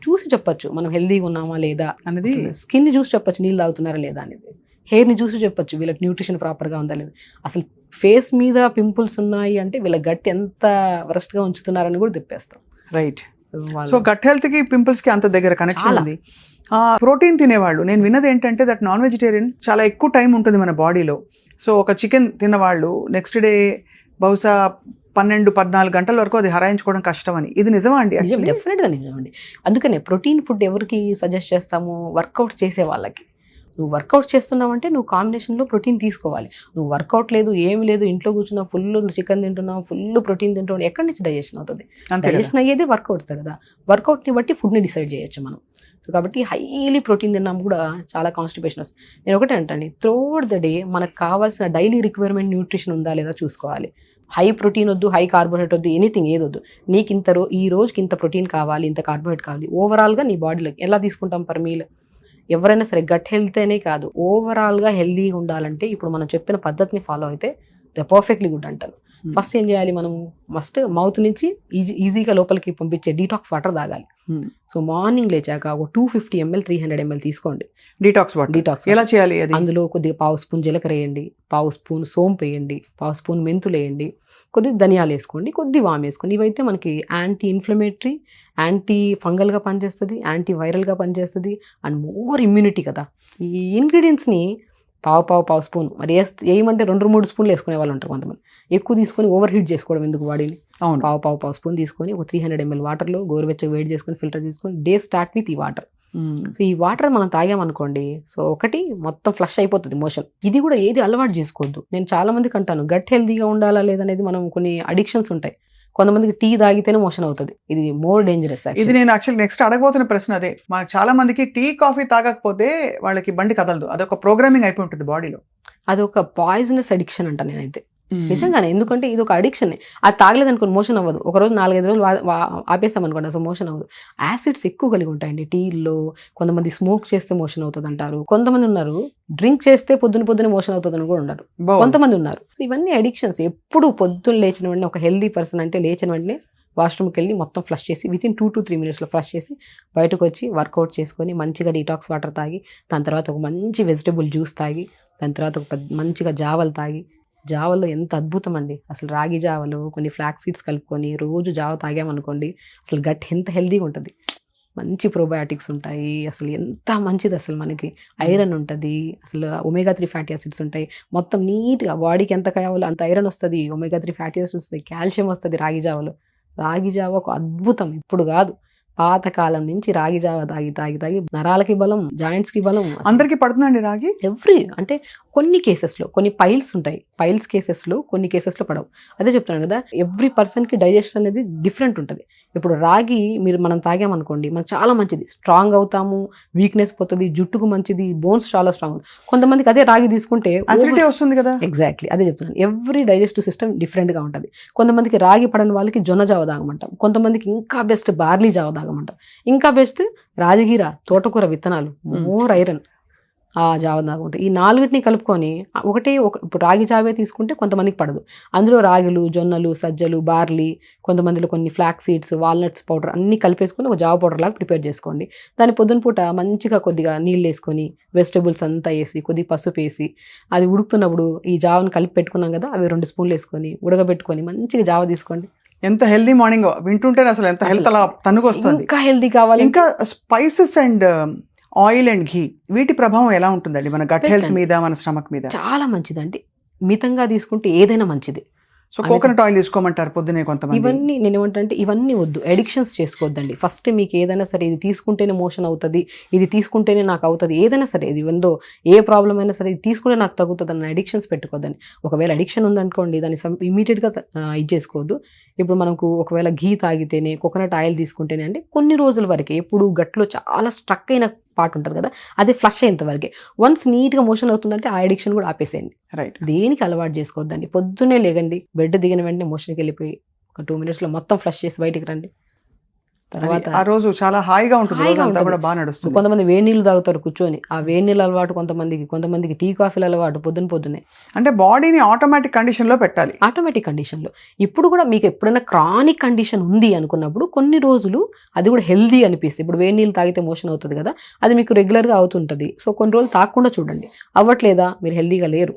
చూసి చెప్పొచ్చు మనం హెల్దీగా ఉన్నామా లేదా అనేది. స్కిన్ని చూసి చెప్పొచ్చు నీళ్ళు తాగుతున్నారా లేదా అనేది. హెయిర్ని చూసి చెప్పొచ్చు వీళ్ళకి న్యూట్రిషన్ ప్రాపర్గా ఉందా లేదా. అసలు ఫేస్ మీద పింపుల్స్ ఉన్నాయి అంటే వీళ్ళ గట్ ఎంత వరస్ట్గా ఉంచుతున్నారని కూడా తిప్పేస్తాం. రైట్. సో గట్ హెల్త్కి పింపుల్స్కి అంత దగ్గర కనెక్షన్ ఉంది. ప్రోటీన్ తినేవాళ్ళు, నేను విన్నది ఏంటంటే దట్ నాన్ వెజిటేరియన్ చాలా ఎక్కువ టైం ఉంటుంది మన బాడీలో. సో ఒక చికెన్ తిన్నవాళ్ళు నెక్స్ట్ డే బహుశా 12-14 గంటల వరకు అది హరాయించుకోవడం కష్టం అని. ఇది నిజమా అండి? డెఫినెట్గా నిజమండి. అందుకనే ప్రోటీన్ ఫుడ్ ఎవరికి సజెస్ట్ చేస్తాము? వర్కౌట్స్ చేసే వాళ్ళకి. నువ్వు వర్కౌట్స్ చేస్తున్నావంటే నువ్వు కాంబినేషన్లో ప్రోటీన్ తీసుకోవాలి. నువ్వు వర్కౌట్ లేదు, ఏమి లేదు, ఇంట్లో కూర్చున్నావు, ఫుల్ చికెన్ తింటున్నావు, ఫుల్ ప్రోటీన్ తింటున్నావు, ఎక్కడి నుంచి డైజెషన్ అవుతుంది? డైజెషన్ అయ్యేది వర్కౌట్స్ కదా. వర్కౌట్ని బట్టి ఫుడ్ని డిసైడ్ చేయొచ్చు మనం. సో సో కాబట్టి హైలీ ప్రోటీన్ తిన్నాం కూడా చాలా కాన్స్టిపేషన్ వస్తుంది. నేను ఒకటే అంటాను, త్రూఅవుట్ ద డే మనకు కావాల్సిన డైలీ రిక్వైర్మెంట్ న్యూట్రిషన్ ఉందా లేదా చూసుకోవాలి. హై ప్రోటీన్ వద్దు, హై కార్బోహైడ్రేట్ వద్దు, ఎనీథింగ్ ఏదొద్దు. నీకు ఈ రోజుకి ఇంత ప్రోటీన్ కావాలి, ఇంత కార్బోహైడ్రేట్ కావాలి. ఓవరాల్గా నీ బాడీలోకి ఎలా తీసుకుంటాం పర్ మీల్. ఎవరైనా సరే గట్ హెల్త్ అనే కాదు, ఓవరాల్గా హెల్దీగా ఉండాలంటే ఇప్పుడు మనం చెప్పిన పద్ధతిని ఫాలో అయితే ద పర్ఫెక్ట్లీ గుడ్ అంటాను. ఫస్ట్ ఏం చేయాలి, మనం ఫస్ట్ మౌత్ నుంచి ఈజీగా లోపలికి పంపించే డీటాక్స్ వాటర్ తాగాలి. సో మార్నింగ్ లేచాక ఒక 250 ml 300 ml తీసుకోండి డీటాక్స్ వాటర్. డీటాక్స్ ఎలా చేయాలి అది? అందులో కొద్దిగా పావు స్పూన్ జీలకర్ర వేయండి, పావు స్పూన్ సోంపు వేయండి, పావు స్పూన్ మెంతులు వేయండి, కొద్దిగా ధనియాలు వేసుకోండి, కొద్ది వామ్ వేసుకోండి. ఇవైతే మనకి యాంటీ ఇన్ఫ్లమేటరీ, యాంటీ ఫంగల్గా పనిచేస్తుంది, యాంటీ వైరల్గా పనిచేస్తుంది, అండ్ మోర్ ఇమ్యూనిటీ కదా. ఈ ఇంగ్రీడియంట్స్ని పావు స్పూన్ మరి వేయమంటే 2-3 స్పూన్లు వేసుకునే వాళ్ళు ఉంటారు కొంతమంది. ఎక్కువ తీసుకొని ఓవర్ హీట్ చేసుకోవడం ఎందుకు బాడీని. అవును. పావు స్పూన్ తీసుకొని ఒక 300 ml వాటర్లో గోరువెచ్చగా వేడి చేసుకొని ఫిల్టర్ చేసుకొని డే స్టార్ట్ విత్ ఈ వాటర్. సో ఈ వాటర్ మనం తాగామనుకోండి, సో ఒకటి మొత్తం ఫ్లష్ అయిపోతుంది మోషన్. ఇది కూడా ఏది అలవాటు చేసుకోవద్దు. నేను చాలా మందికి అంటాను, గట్ హెల్తీగా ఉండాలా లేదనేది మనం కొన్ని అడిక్షన్స్ ఉంటాయి. కొంతమందికి టీ తాగితేనే మోషన్ అవుతుంది, ఇది మోర్ డేంజరస్. ఇది నేను యాక్చువల్లీ నెక్స్ట్ అడగబోతున్న ప్రశ్న అదే. మనకు చాలా మందికి టీ కాఫీ తాగకపోతే వాళ్ళకి బండి కదలదు, అదొక ప్రోగ్రామింగ్ అయిపోయి ఉంటుంది బాడీలో. అది ఒక పాయిజనస్ అడిక్షన్ అంట నేనైతే, నిజంగానే. ఎందుకంటే ఇది ఒక అడిక్షన్. అది తాగలేదు అనుకోండి మోషన్ అవ్వదు. ఒక రోజు 4-5 రోజులు ఆపేస్తాం అనుకోండి, అసలు మోషన్ అవ్వదు. యాసిడ్స్ ఎక్కువ కలిగి ఉంటాయండి టీల్లో. కొంతమంది స్మోక్ చేస్తే మోషన్ అవుతుంది అంటారు. కొంతమంది ఉన్నారు డ్రింక్ చేస్తే పొద్దున మోషన్ అవుతుంది అని కూడా ఉన్నారు. కొంతమంది ఉన్నారు. సో ఇవన్నీ అడిక్షన్స్. ఎప్పుడు పొద్దున్న లేచిన వెంటనే ఒక హెల్దీ పర్సన్ అంటే లేచిన వెంటనే వాష్రూమ్కి వెళ్ళి మొత్తం ఫ్లష్ చేసి వితిన్ 2 to 3 minutesలో ఫ్లష్ చేసి బయటకు వచ్చి వర్కౌట్ చేసుకొని మంచిగా డీటాక్స్ వాటర్ తాగి, దాని తర్వాత ఒక మంచి వెజిటబుల్ జ్యూస్ తాగి, దాని తర్వాత ఒక మంచిగా జావలు తాగి. జావల్లో ఎంత అద్భుతం అండి అసలు. రాగి జావలు కొన్ని ఫ్లాక్ సీడ్స్ కలుపుకొని రోజు జావ తాగామనుకోండి, అసలు గట్ ఎంత హెల్దీగా ఉంటుంది. మంచి ప్రోబయాటిక్స్ ఉంటాయి, అసలు ఎంత మంచిది. అసలు మనకి ఐరన్ ఉంటుంది, అసలు omega-3 ఫ్యాటీ యాసిడ్స్ ఉంటాయి. మొత్తం నీట్గా బాడీకి ఎంత కావాలో అంత ఐరన్ వస్తుంది, omega-3 ఫ్యాటీ యాసిడ్స్ వస్తుంది, కాల్షియం వస్తుంది రాగి జావలో. రాగి జావ ఒక అద్భుతం. ఇప్పుడు కాదు, పాతకాలం నుంచి రాగి జావ తాగి నరాలకి బలం, జాయింట్స్కి బలం. అందరికీ పడుతుందండి రాగి? అంటే కొన్ని కేసెస్లో, కొన్ని పైల్స్ ఉంటాయి, పైల్స్ కేసెస్లో కొన్ని కేసెస్లో పడవు. అదే చెప్తున్నాను కదా, ఎవ్రీ పర్సన్కి డైజెషన్ అనేది డిఫరెంట్ ఉంటుంది. ఇప్పుడు రాగి మనం తాగామనుకోండి, మనకు చాలా మంచిది, స్ట్రాంగ్ అవుతాము, వీక్నెస్ పోతుంది, జుట్టుకు మంచిది, బోన్స్ చాలా స్ట్రాంగ్. కొంతమందికి అదే రాగి తీసుకుంటే అసిడిటీ వస్తుంది కదా. ఎగ్జాక్ట్లీ అదే చెప్తున్నాను. ఎవ్రీ డైజెస్టివ్ సిస్టమ్ డిఫరెంట్గా ఉంటుంది. కొంతమందికి రాగి పడని వాళ్ళకి జొన్న జావ తాగమంటాం, కొంతమందికి ఇంకా బెస్ట్ బార్లీ జావ తాగమంటాం, ఇంకా బెస్ట్ రాజగిర, తోటకూర విత్తనాలు, మోర్ ఐరన్, ఆ జావ తాగుంటాయి. ఈ 4 కలుపుకొని ఇప్పుడు రాగి జావే తీసుకుంటే కొంతమందికి పడదు. అందులో రాగులు, జొన్నలు, సజ్జలు, బార్లీ, కొంతమందిలో కొన్ని ఫ్లాక్ సీడ్స్, వాల్నట్స్ పౌడర్ అన్నీ కలిపేసుకొని ఒక జావ పౌడర్ లాగా ప్రిపేర్ చేసుకోండి. దాన్ని పొద్దున పూట మంచిగా కొద్దిగా నీళ్ళు వేసుకొని వెజిటబుల్స్ అంతా వేసి కొద్దిగా పసుపు వేసి అది ఉడుకుతున్నప్పుడు ఈ జావను కలిపి పెట్టుకున్నాం కదా, అవి 2 స్పూన్లు వేసుకొని ఉడకబెట్టుకొని మంచిగా జావ తీసుకోండి. ఎంత హెల్దీ మార్నింగ్ వింటుంటే అసలు ఎంత హెల్త్ అలా తనుకొస్తుంది. ఇంకా హెల్దీ కావాలి. ఇంకా స్పైసెస్ అండ్ ఆయిల్ అండ్ ఘీ, వీటి ప్రభావం ఎలా ఉంటుందండి మన గట్ హెల్త్ మీద, మన స్టమక్ మీద? చాలా మంచిదండి. మితంగా తీసుకుంటే ఏదైనా మంచిది. సో కోకోనట్ ఆయిల్ తీసుకోమంటారు పొద్దునే కొంతమంది. ఇవన్నీ నేను ఏమంటే ఇవన్నీ వద్దు, అడిక్షన్స్ చేసుకోవద్దండి. ఫస్ట్ మీకు ఏదైనా సరే ఇది తీసుకుంటేనే మోషన్ అవుతుంది, ఇది తీసుకుంటేనే నాకు అవుతుంది, ఏదైనా సరే ఇది ఎందో ఏ ప్రాబ్లం అయినా సరే ఇది తీసుకుంటే నాకు తగ్గుతుంది అన్న అడిక్షన్స్ పెట్టుకోవద్దండి. ఒకవేళ అడిక్షన్ ఉందనుకోండి, దాన్ని ఇమీడియట్గా ఇది చేసుకోవద్దు. ఇప్పుడు మనకు ఒకవేళ ఘీ తాగితేనే, కోకోనట్ ఆయిల్ తీసుకుంటేనే అంటే కొన్ని రోజుల వరకే, ఎప్పుడు గట్లో చాలా స్ట్రక్ అయిన పార్ట్ ఉంటుంది కదా, అది ఫ్లష్ అయ్యేంత వరకే. వన్స్ నీట్గా మోషన్ అవుతుందంటే ఆ అడిక్షన్ కూడా ఆపేసేయండి. రైట్. దేనికి అలవాటు చేసుకోవద్దండి. పొద్దున్నే లేగండి, బెడ్ దిగిన వెంటనే మోషన్కి వెళ్ళిపోయి ఒక 2 minutesలో మొత్తం ఫ్లష్ చేసి బయటికి రండి. తర్వాత ఆ రోజు చాలా హాయిగా ఉంటుంది, రోజంతా కూడా బాగా నడుస్తుంది. కొంతమంది వేడి నీళ్ళు తాగుతారు కూర్చొని, ఆ వేడి నీళ్ళు అలవాటు కొంతమందికి టీ కాఫీలు అలవాటు పొద్దున్నే. అంటే బాడీని ఆటోమేటిక్ కండిషన్లో పెట్టాలి. ఆటోమేటిక్ కండిషన్లో. ఇప్పుడు కూడా మీకు ఎప్పుడైనా క్రానిక్ కండిషన్ ఉంది అనుకున్నప్పుడు కొన్ని రోజులు అది కూడా హెల్దీ అనిపిస్తుంది. ఇప్పుడు వేడి నీళ్ళు తాగితే మోషన్ అవుతుంది కదా, అది మీకు రెగ్యులర్గా అవుతుంటుంది. సో కొన్ని రోజులు తాగకుండా చూడండి, అవ్వట్లేదా మీరు హెల్దీగా లేరు,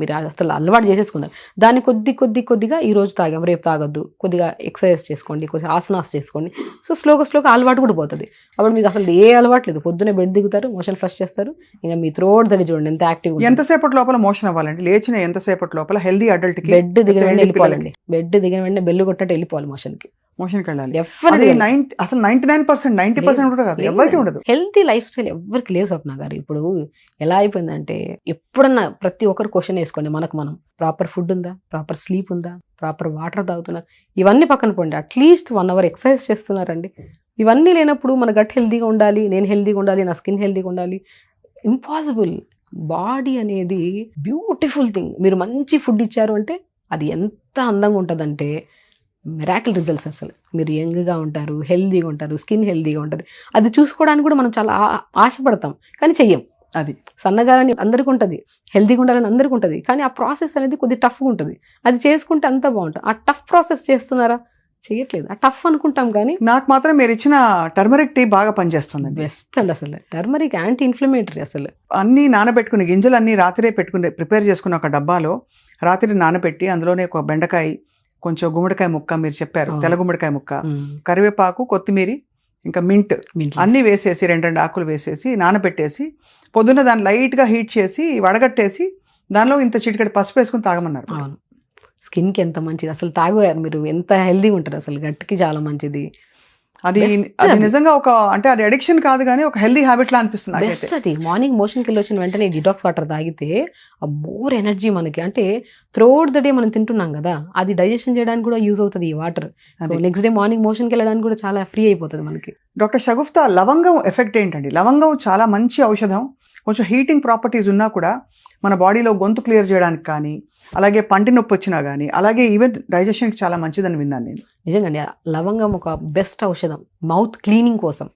మీరు అసలు అలవాటు చేసేసుకున్నారు. దాన్ని కొద్దిగా ఈ రోజు తాగాం రేపు తాగొద్దు, కొద్దిగా ఎక్సర్సైజ్ చేసుకోండి, కొద్దిగా ఆసనాస్ చేసుకోండి. సో స్లోగా అలవాటు కూడా పోతుంది. అప్పుడు మీకు అసలు ఏ అలవాటు లేదు, పొద్దున్నే బెడ్ దిగుతారు, మోషన్ ఫ్లష్ చేస్తారు, ఇంకా మీ త్రోట్ దడి చూడండి ఎంత యాక్టివ్. ఎంతసేపటి లోపల మోషన్ అవ్వాలండి? లేచిన ఎంతసేపటి లోపల హెల్దీ అడల్ట్ కి బెడ్ దిగిన వెంటనే వెళ్ళిపోవాలండి. బెడ్ దిగిన వెంటనే బెల్లు కొట్టినట్టు వెళ్ళిపోవాలి మోషన్కి వెళ్ళాలి. అసలు 99%, 90% కూడా కాదు, ఎవరికి ఉండదు. హెల్తీ లైఫ్ స్టైల్ ఎవరికి లేదు స్వప్న గారు. ఇప్పుడు ఎలా అయిపోయిందంటే, ఎప్పుడన్నా ప్రతి ఒక్కరు క్వశ్చన్ వేసుకోండి మనకు మనం, ప్రాపర్ ఫుడ్ ఉందా, ప్రాపర్ స్లీప్ ఉందా, ప్రాపర్ వాటర్ తాగుతున్నారు, ఇవన్నీ పక్కన పోండి, అట్లీస్ట్ 1 hour ఎక్సర్సైజ్ చేస్తున్నారండి, ఇవన్నీ లేనప్పుడు మన గట్ హెల్తీగా ఉండాలి, నేను హెల్తీగా ఉండాలి, నా స్కిన్ హెల్తీగా ఉండాలి, ఇంపాసిబుల్. బాడీ అనేది బ్యూటిఫుల్ థింగ్. మీరు మంచి ఫుడ్ ఇచ్చారు అంటే అది ఎంత అందంగా ఉంటుందంటే మిరాకిల్ రిజల్ట్స్. అసలు మీరు యంగ్గా ఉంటారు, హెల్తీగా ఉంటారు, స్కిన్ హెల్తీగా ఉంటుంది. అది చూసుకోవడానికి కూడా మనం చాలా ఆశపడతాం కానీ చెయ్యం. అది సన్నగా అని అందరికీ ఉంటుంది, హెల్తీగా ఉండాలని అందరికీ ఉంటుంది, కానీ ఆ ప్రాసెస్ అనేది కొద్దిగా టఫ్గా ఉంటుంది. అది చేసుకుంటే అంత బాగుంటుంది. ఆ టఫ్ ప్రాసెస్ చేస్తున్నారా? చేయట్లేదు. ఆ టఫ్ అనుకుంటాం కానీ. నాకు మాత్రం మీరు ఇచ్చిన టర్మరిక్ టీ బాగా పనిచేస్తుంది. బెస్ట్ అండి అసలు. Turmeric anti inflammatory. అసలు అన్నీ నానబెట్టుకుని గింజలన్నీ రాత్రే పెట్టుకుని ప్రిపేర్ చేసుకున్న ఒక డబ్బాలో రాత్రి నానబెట్టి అందులోనే ఒక బెండకాయ, కొంచెం గుమ్మడికాయ ముక్క, మీరు చెప్పారు తెల్ల గుమ్మడికాయ ముక్క, కరివేపాకు, కొత్తిమీర, ఇంకా మింట్ అన్నీ వేసేసి 2 ఆకులు వేసేసి నానబెట్టేసి పొద్దున్న దాన్ని లైట్గా హీట్ చేసి వడగట్టేసి దానిలో ఇంత చిటికెడు పసుపు వేసుకుని తాగమన్నారు. అవును, స్కిన్కి ఎంత మంచిది అసలు. తాగారు మీరు, ఎంత హెల్దీగా ఉంటారు అసలు. గట్టికి చాలా మంచిది. అది నిజంగా ఒక అంటే అది అడిక్షన్ కాదు కానీ ఒక హెల్దీ హ్యాబిట్ లా అనిపిస్తుంది. బెస్ట్ అది. మార్నింగ్ మోషన్కి వెళ్ళి వచ్చిన వెంటనే డిటాక్స్ వాటర్ తాగితే ఆ మోర్ ఎనర్జీ మనకి. అంటే త్రూఅవుట్ ద డే మనం తింటున్నాం కదా, అది డైజెషన్ చేయడానికి కూడా యూజ్ అవుతుంది ఈ water. So next day morning మోషన్కి వెళ్ళడానికి కూడా చాలా ఫ్రీ అయిపోతుంది మనకి. డాక్టర్ షగుఫ్తా, లవంగం ఎఫెక్ట్ ఏంటండి? లవంగం చాలా మంచి ఔషధం. కొంచెం హీటింగ్ ప్రాపర్టీస్ ఉన్నా కూడా మన బాడీలో గొంతు క్లియర్ చేయడానికి కానీ, అలాగే పంటి నొప్పి వచ్చినా కానీ, అలాగే ఈవెన్ డైజెషన్కి చాలా మంచిదని విన్నాను నేను. నిజంగా లవంగం ఒక బెస్ట్ ఔషధం మౌత్ క్లీనింగ్ కోసం.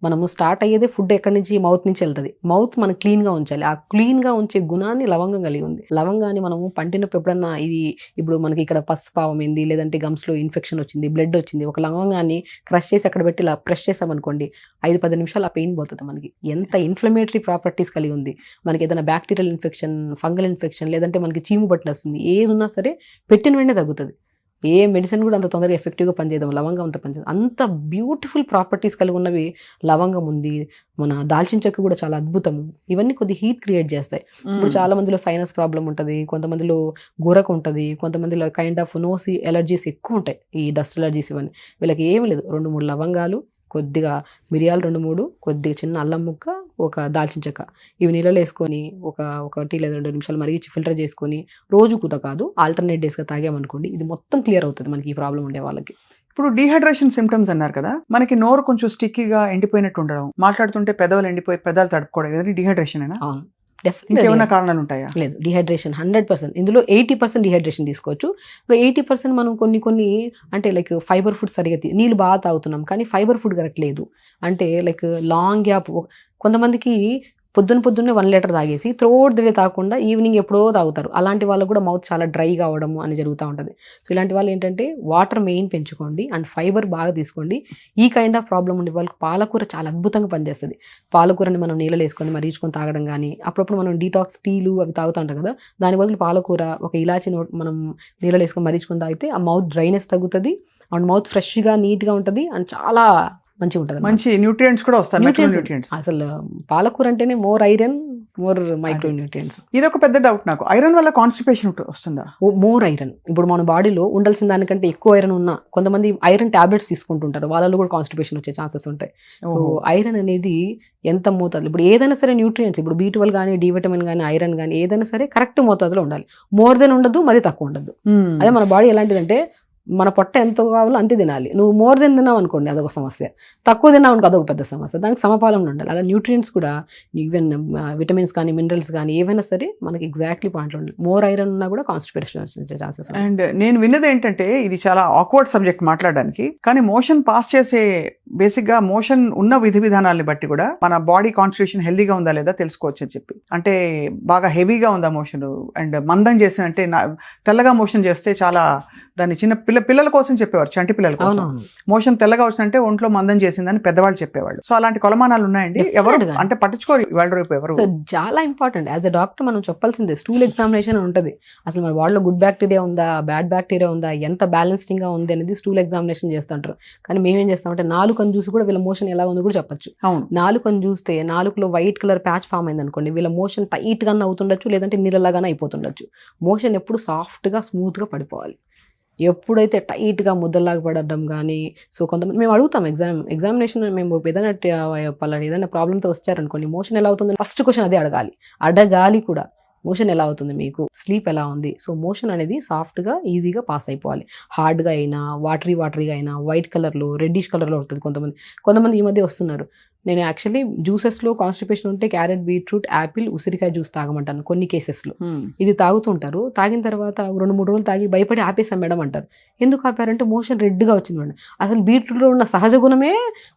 మనము స్టార్ట్ అయ్యేదే ఫుడ్ ఎక్కడి నుంచి, మౌత్ నుంచి వెళ్తుంది. మౌత్ మనం క్లీన్గా ఉంచాలి. ఆ క్లీన్గా ఉంచే గుణాన్ని లవంగం కలిగి ఉంది. లవంగాన్ని మనము పంటి నొప్పి ఎప్పుడన్నా, ఇది ఇప్పుడు మనకి ఇక్కడ పసు పావమైంది, లేదంటే గమ్స్లో ఇన్ఫెక్షన్ వచ్చింది, బ్లడ్ వచ్చింది, ఒక లవంగాన్ని క్రష్ చేసి అక్కడ పెట్టి ఇలా ప్రెస్ చేసామనుకోండి, 5-10 నిమిషాలు ఆ పెయిన్ పోతుంది మనకి. ఎంత ఇన్ఫ్లమేటరీ ప్రాపర్టీస్ కలిగి ఉంది. మనకి ఏదైనా బ్యాక్టీరియల్ ఇన్ఫెక్షన్, ఫంగల్ ఇన్ఫెక్షన్, లేదంటే మనకి చీము పట్టిన వస్తుంది, ఏది ఉన్నా సరే పెట్టిన వెంటనే తగ్గుతుంది. ఏ మెడిసిన్ కూడా అంత తొందరగా ఎఫెక్టివ్గా పనిచేద్దాం, లవంగం అంత పనిచేద్దాం. అంత బ్యూటిఫుల్ ప్రాపర్టీస్ కలిగి ఉన్నవి లవంగం ఉంది. మన దాల్చిన చెక్క కూడా చాలా అద్భుతము. ఇవన్నీ కొద్ది హీట్ క్రియేట్ చేస్తాయి. ఇప్పుడు చాలా మందిలో సైనస్ ప్రాబ్లం ఉంటుంది, కొంతమందిలో గురకు ఉంటుంది, కొంతమందిలో కైండ్ ఆఫ్ నోసి ఎలర్జీస్ ఎక్కువ ఉంటాయి, ఈ డస్ట్ ఎలర్జీస్. ఇవన్నీ వీళ్ళకి ఏమి లేదు, 2-3 లవంగాలు, కొద్దిగా మిరియాలు 2-3, కొద్దిగా చిన్న అల్లం ముక్క, ఒక దాల్చిన చెక్క, ఇవి నీళ్ళలో వేసుకొని ఒకటి లేదా 2 నిమిషాలు మరిగించి ఫిల్టర్ చేసుకొని రోజు కూడా కాదు ఆల్టర్నేట్ డేస్గా తాగామనుకోండి, ఇది మొత్తం క్లియర్ అవుతుంది మనకి ఈ ప్రాబ్లం ఉండే వాళ్ళకి. ఇప్పుడు డీహైడ్రేషన్ సిమ్టమ్స్ అన్నారు కదా, మనకి నోరు కొంచెం స్టిక్కీగా ఎండిపోయినట్టు ఉండడం, మాట్లాడుతుంటే పెదవులు ఎండిపోయి పెదాలు తడుపుకోవడం, ఏదైనా డీహైడ్రేషన్ అయినా? అవును, ఇంకేమైనా కారణాలు ఉంటాయా? లేదు, డిహైడ్రేషన్ 100%. ఇందులో 80% డిహైడ్రేషన్ తీసుకోవచ్చు. 80% మనం కొన్ని అంటే లైక్ ఫైబర్ ఫుడ్ సరిగా నీళ్ళు బాగా తాగుతున్నాం కానీ ఫైబర్ ఫుడ్ కరెక్ట్ లేదు. అంటే లైక్ లాంగ్ గ్యాప్. కొంతమందికి పొద్దున్నే 1 లీటర్ తాగేసి త్రోట్ ద డే తాగకుండా ఈవినింగ్ ఎప్పుడో తాగుతారు. అలాంటి వాళ్ళకు కూడా మౌత్ చాలా డ్రై కావడము అని జరుగుతూ ఉంటుంది. సో ఇలాంటి వాళ్ళు ఏంటంటే వాటర్ మెయిన్ పెంచుకోండి అండ్ ఫైబర్ బాగా తీసుకోండి. ఈ కైండ్ ఆఫ్ ప్రాబ్లం ఉండే వాళ్ళకి పాలకూర చాలా అద్భుతంగా పనిచేస్తుంది. పాలకూరని మనం నీళ్ళలో వేసుకొని మరిగించుకొని తాగడం కానీ, అప్పుడప్పుడు మనం డీటాక్స్ టీలు అవి తాగుతూ ఉంటాం కదా, దాని బదులు పాలకూర, ఒక ఇలాచి మనం నీళ్ళలో వేసుకొని మరిగించుకొని తాగితే ఆ మౌత్ డ్రైనెస్ తగ్గుతుంది అండ్ మౌత్ ఫ్రెష్గా నీట్గా ఉంటుంది అండ్ చాలా మంచిగా ఉంటుంది. మంచి న్యూట్రియంట్స్ కూడా వస్తాయి. అసలు పాలకూర అంటేనే more iron, more micro nutrients. ఇది ఒక పెద్ద డౌట్ నాకు, ఐరన్ వల్ల కాన్స్టిపేషన్ వస్తుందా? More iron. ఇప్పుడు మన బాడీలో ఉండాల్సిన దానికంటే ఎక్కువ ఐరన్ ఉన్నా కొంతమంది ఐరన్ టాబ్లెట్స్ తీసుకుంటుంటారు, వాళ్ళలో కూడా కాన్స్టిపేషన్ వచ్చే ఛాన్సెస్ ఉంటాయి. సో ఐరన్ అనేది ఎంత మోతాదు, ఇప్పుడు ఏదైనా సరే న్యూట్రియంట్స్, ఇప్పుడు B12 కానీ, డి విటమిన్ కానీ, ఐరన్ కానీ ఏదైనా సరే కరెక్ట్ మోతాదులో ఉండాలి. మోర్ దెన్ ఉండదు, మరి తక్కువ ఉండదు. అదే మన బాడీ ఎలాంటిదంటే మన పొట్ట ఎంత కావాలో అంతే తినాలి. నువ్వు మోర్ దెన్ తిన్నావు అనుకోండి అదొక సమస్య, తక్కువ తిన్నావు అనుకో అదొక పెద్ద సమస్య. దానికి సమపాలన ఉండాలి. అలా న్యూట్రియంట్స్ కూడా ఈవెన్ విటమిన్స్ కానీ, మినరల్స్ కానీ ఏవైనా సరే మనకి ఎగ్జాక్ట్లీ పాయింట్లో ఉండాలి. మోర్ ఐరన్ ఉన్నా కూడా కాన్స్టిపేషన్ వచ్చే ఛాన్సెస్. అండ్ నేను విన్నది ఏంటంటే, ఇది చాలా ఆక్వర్డ్ సబ్జెక్ట్ మాట్లాడడానికి, కానీ మోషన్ పాస్ చేసే బేసిక్గా మోషన్ ఉన్న విధి విధానాన్ని బట్టి కూడా మన బాడీ కాన్స్టిట్యూషన్ హెల్దీగా ఉందా లేదా తెలుసుకోవచ్చు అని చెప్పి. అంటే బాగా హెవీగా ఉందా మోషన్, అండ్ మందం చేసిన అంటే తెల్లగా మోషన్ చేస్తే చాలా దాన్ని చిన్న పిల్లల కోసం చెప్పేవారు, చంటి పిల్లల కోసం. మోషన్ తెల్లగా వచ్చిందంటే ఒంట్లో మందం చేసిందని పెద్దవాళ్ళు చెప్పేవాళ్ళు. సో అలాంటి కొలమానాలు ఉన్నాయండి. ఎవరు అంటే పట్టించుకోరు ఇవాళ రేపు ఎవరు. చాలా ఇంపార్టెంట్. యాజ్ అ డాక్టర్ మనం చెప్పాల్సిందే, స్టూల్ ఎగ్జామినేషన్ ఉంటుంది. అసలు మన బాడీలో గుడ్ బ్యాక్టీరియా ఉందా, బ్యాడ్ బ్యాక్టీరియా ఉందా, ఎంత బ్యాలెన్సింగ్ గా ఉంది అనేది స్టూల్ ఎగ్జామినేషన్ చేస్తుంటారు. కానీ మేమేం చేస్తామంటే నాలుకను చూసి కూడా వీళ్ళ మోషన్ ఎలా ఉందో కూడా చెప్పచ్చు. నాలుకను చూస్తే నాలుకలో వైట్ కలర్ ప్యాచ్ ఫామ్ అయింది అనుకోండి, వీళ్ళ మోషన్ టైట్ గా అవుతుండొచ్చు, లేదంటే నీళ్ళలాగానే అయిపోతుండొచ్చు. మోషన్ ఎప్పుడు సాఫ్ట్ గా స్మూత్ గా పడిపోవాలి. ఎప్పుడైతే టైట్గా ముద్దలాగా పడడం కానీ, సో కొంతమంది మేము అడుగుతాం ఎగ్జామినేషన్, మేము ఏదైనా పలానా ఏదైనా ప్రాబ్లంతో వచ్చారనుకోండి, మోషన్ ఎలా అవుతుందని ఫస్ట్ క్వశ్చన్ అదే అడగాలి కూడా. మోషన్ ఎలా అవుతుంది మీకు, స్లీప్ ఎలా ఉంది. సో మోషన్ అనేది సాఫ్ట్గా ఈజీగా పాస్ అయిపోవాలి. హార్డ్గా అయినా వాటరీగా అయినా వైట్ కలర్లో రెడ్డిష్ కలర్లో ఉంటుంది. కొంతమంది ఈ మధ్య వస్తున్నారు. నేను యాక్చువల్లీ జ్యూసెస్లో కాన్స్టిపేషన్ ఉంటే క్యారెట్, బీట్రూట్, యాపిల్, ఉసిరికాయ జ్యూస్ తాగమంటాను కొన్ని కేసెస్లో. ఇది తాగుతుంటారు. తాగిన తర్వాత 2-3 రోజులు తాగి భయపడి ఆపేసాం మేడం అంటారు. ఎందుకు ఆపారంటే మోషన్ రెడ్గా వచ్చింది మేడం. అసలు బీట్రూట్లో ఉన్న సహజ గుణమే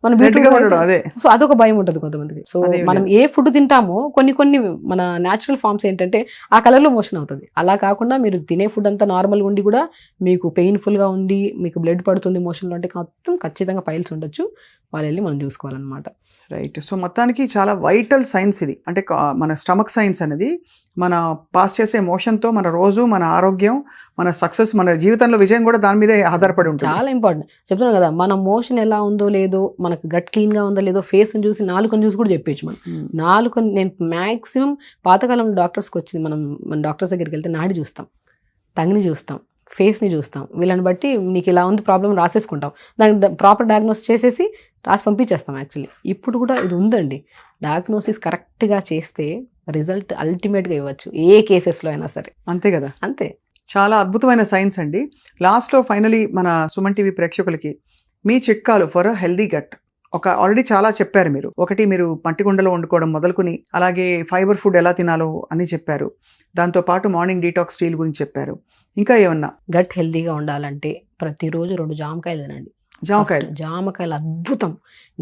మన బీట్రూట్. సో అదొక భయం ఉంటుంది కొంతమందికి. సో మనం ఏ ఫుడ్ తింటామో కొన్ని మన న్యాచురల్ ఫార్మ్స్ ఏంటంటే ఆ కలర్లో మోషన్ అవుతుంది. అలా కాకుండా మీరు తినే ఫుడ్ అంతా నార్మల్గా ఉండి కూడా మీకు పెయిన్ఫుల్గా ఉండి మీకు బ్లడ్ పడుతుంది మోషన్లో అంటే మొత్తం ఖచ్చితంగా పైల్స్ ఉండొచ్చు. వాళ్ళు వెళ్ళి మనం చూసుకోవాలన్నమాట. రైట్. సో మొత్తానికి చాలా వైటల్ సైన్స్ ఇది. అంటే మన స్టమక్ సైన్స్ అనేది మన పాస్ చేసే మోషన్తో మన రోజు మన ఆరోగ్యం, మన సక్సెస్, మన జీవితంలో విజయం కూడా దాని మీదే ఆధారపడి ఉంటుంది. చాలా ఇంపార్టెంట్. చెప్తున్నాను కదా, మన మోషన్ ఎలా ఉందో లేదో, మనకు గట్ క్లీన్గా ఉందో లేదో ఫేస్ని చూసి నాలుకని చూసి కూడా చెప్పేచ్చు. మనం నాలుకని, నేను మ్యాక్సిమం పాతకాలంలో డాక్టర్స్కి వచ్చింది, మన డాక్టర్స్ దగ్గరికి వెళ్తే నాడి చూస్తాం, టంగ్ని చూస్తాం, ఫేస్ని చూస్తాం. వీళ్ళని బట్టి నీకు ఇలా ఉంది ప్రాబ్లం రాసేసుకుంటాం. దానికి ప్రాపర్ డయాగ్నోస్ చేసేసి రాసి పంపించేస్తాం. యాక్చువల్లీ ఇప్పుడు కూడా ఇది ఉందండి. డయాగ్నోసిస్ కరెక్ట్గా చేస్తే రిజల్ట్ అల్టిమేట్గా ఇవ్వచ్చు ఏ కేసెస్లో అయినా సరే. అంతే కదా, అంతే. చాలా అద్భుతమైన సైన్స్ అండి. లాస్ట్లో ఫైనలీ మన సుమన్ టీవీ ప్రేక్షకులకి మీ చిట్కాలు ఫర్ హెల్దీ గట్. ఆల్రెడీ చాలా చెప్పారు మీరు. ఒకటి, మీరు మట్టికుండలో వండుకోవడం మొదలుకుని, అలాగే ఫైబర్ ఫుడ్ ఎలా తినాలో అని చెప్పారు. దాంతోపాటు మార్నింగ్ డీటాక్స్ స్టీల్ గురించి చెప్పారు. ఇంకా ఏమన్నా? గట్ హెల్దీగా ఉండాలంటే ప్రతిరోజు 2 జామకాయలు తినండి. జామకాయలు అద్భుతం.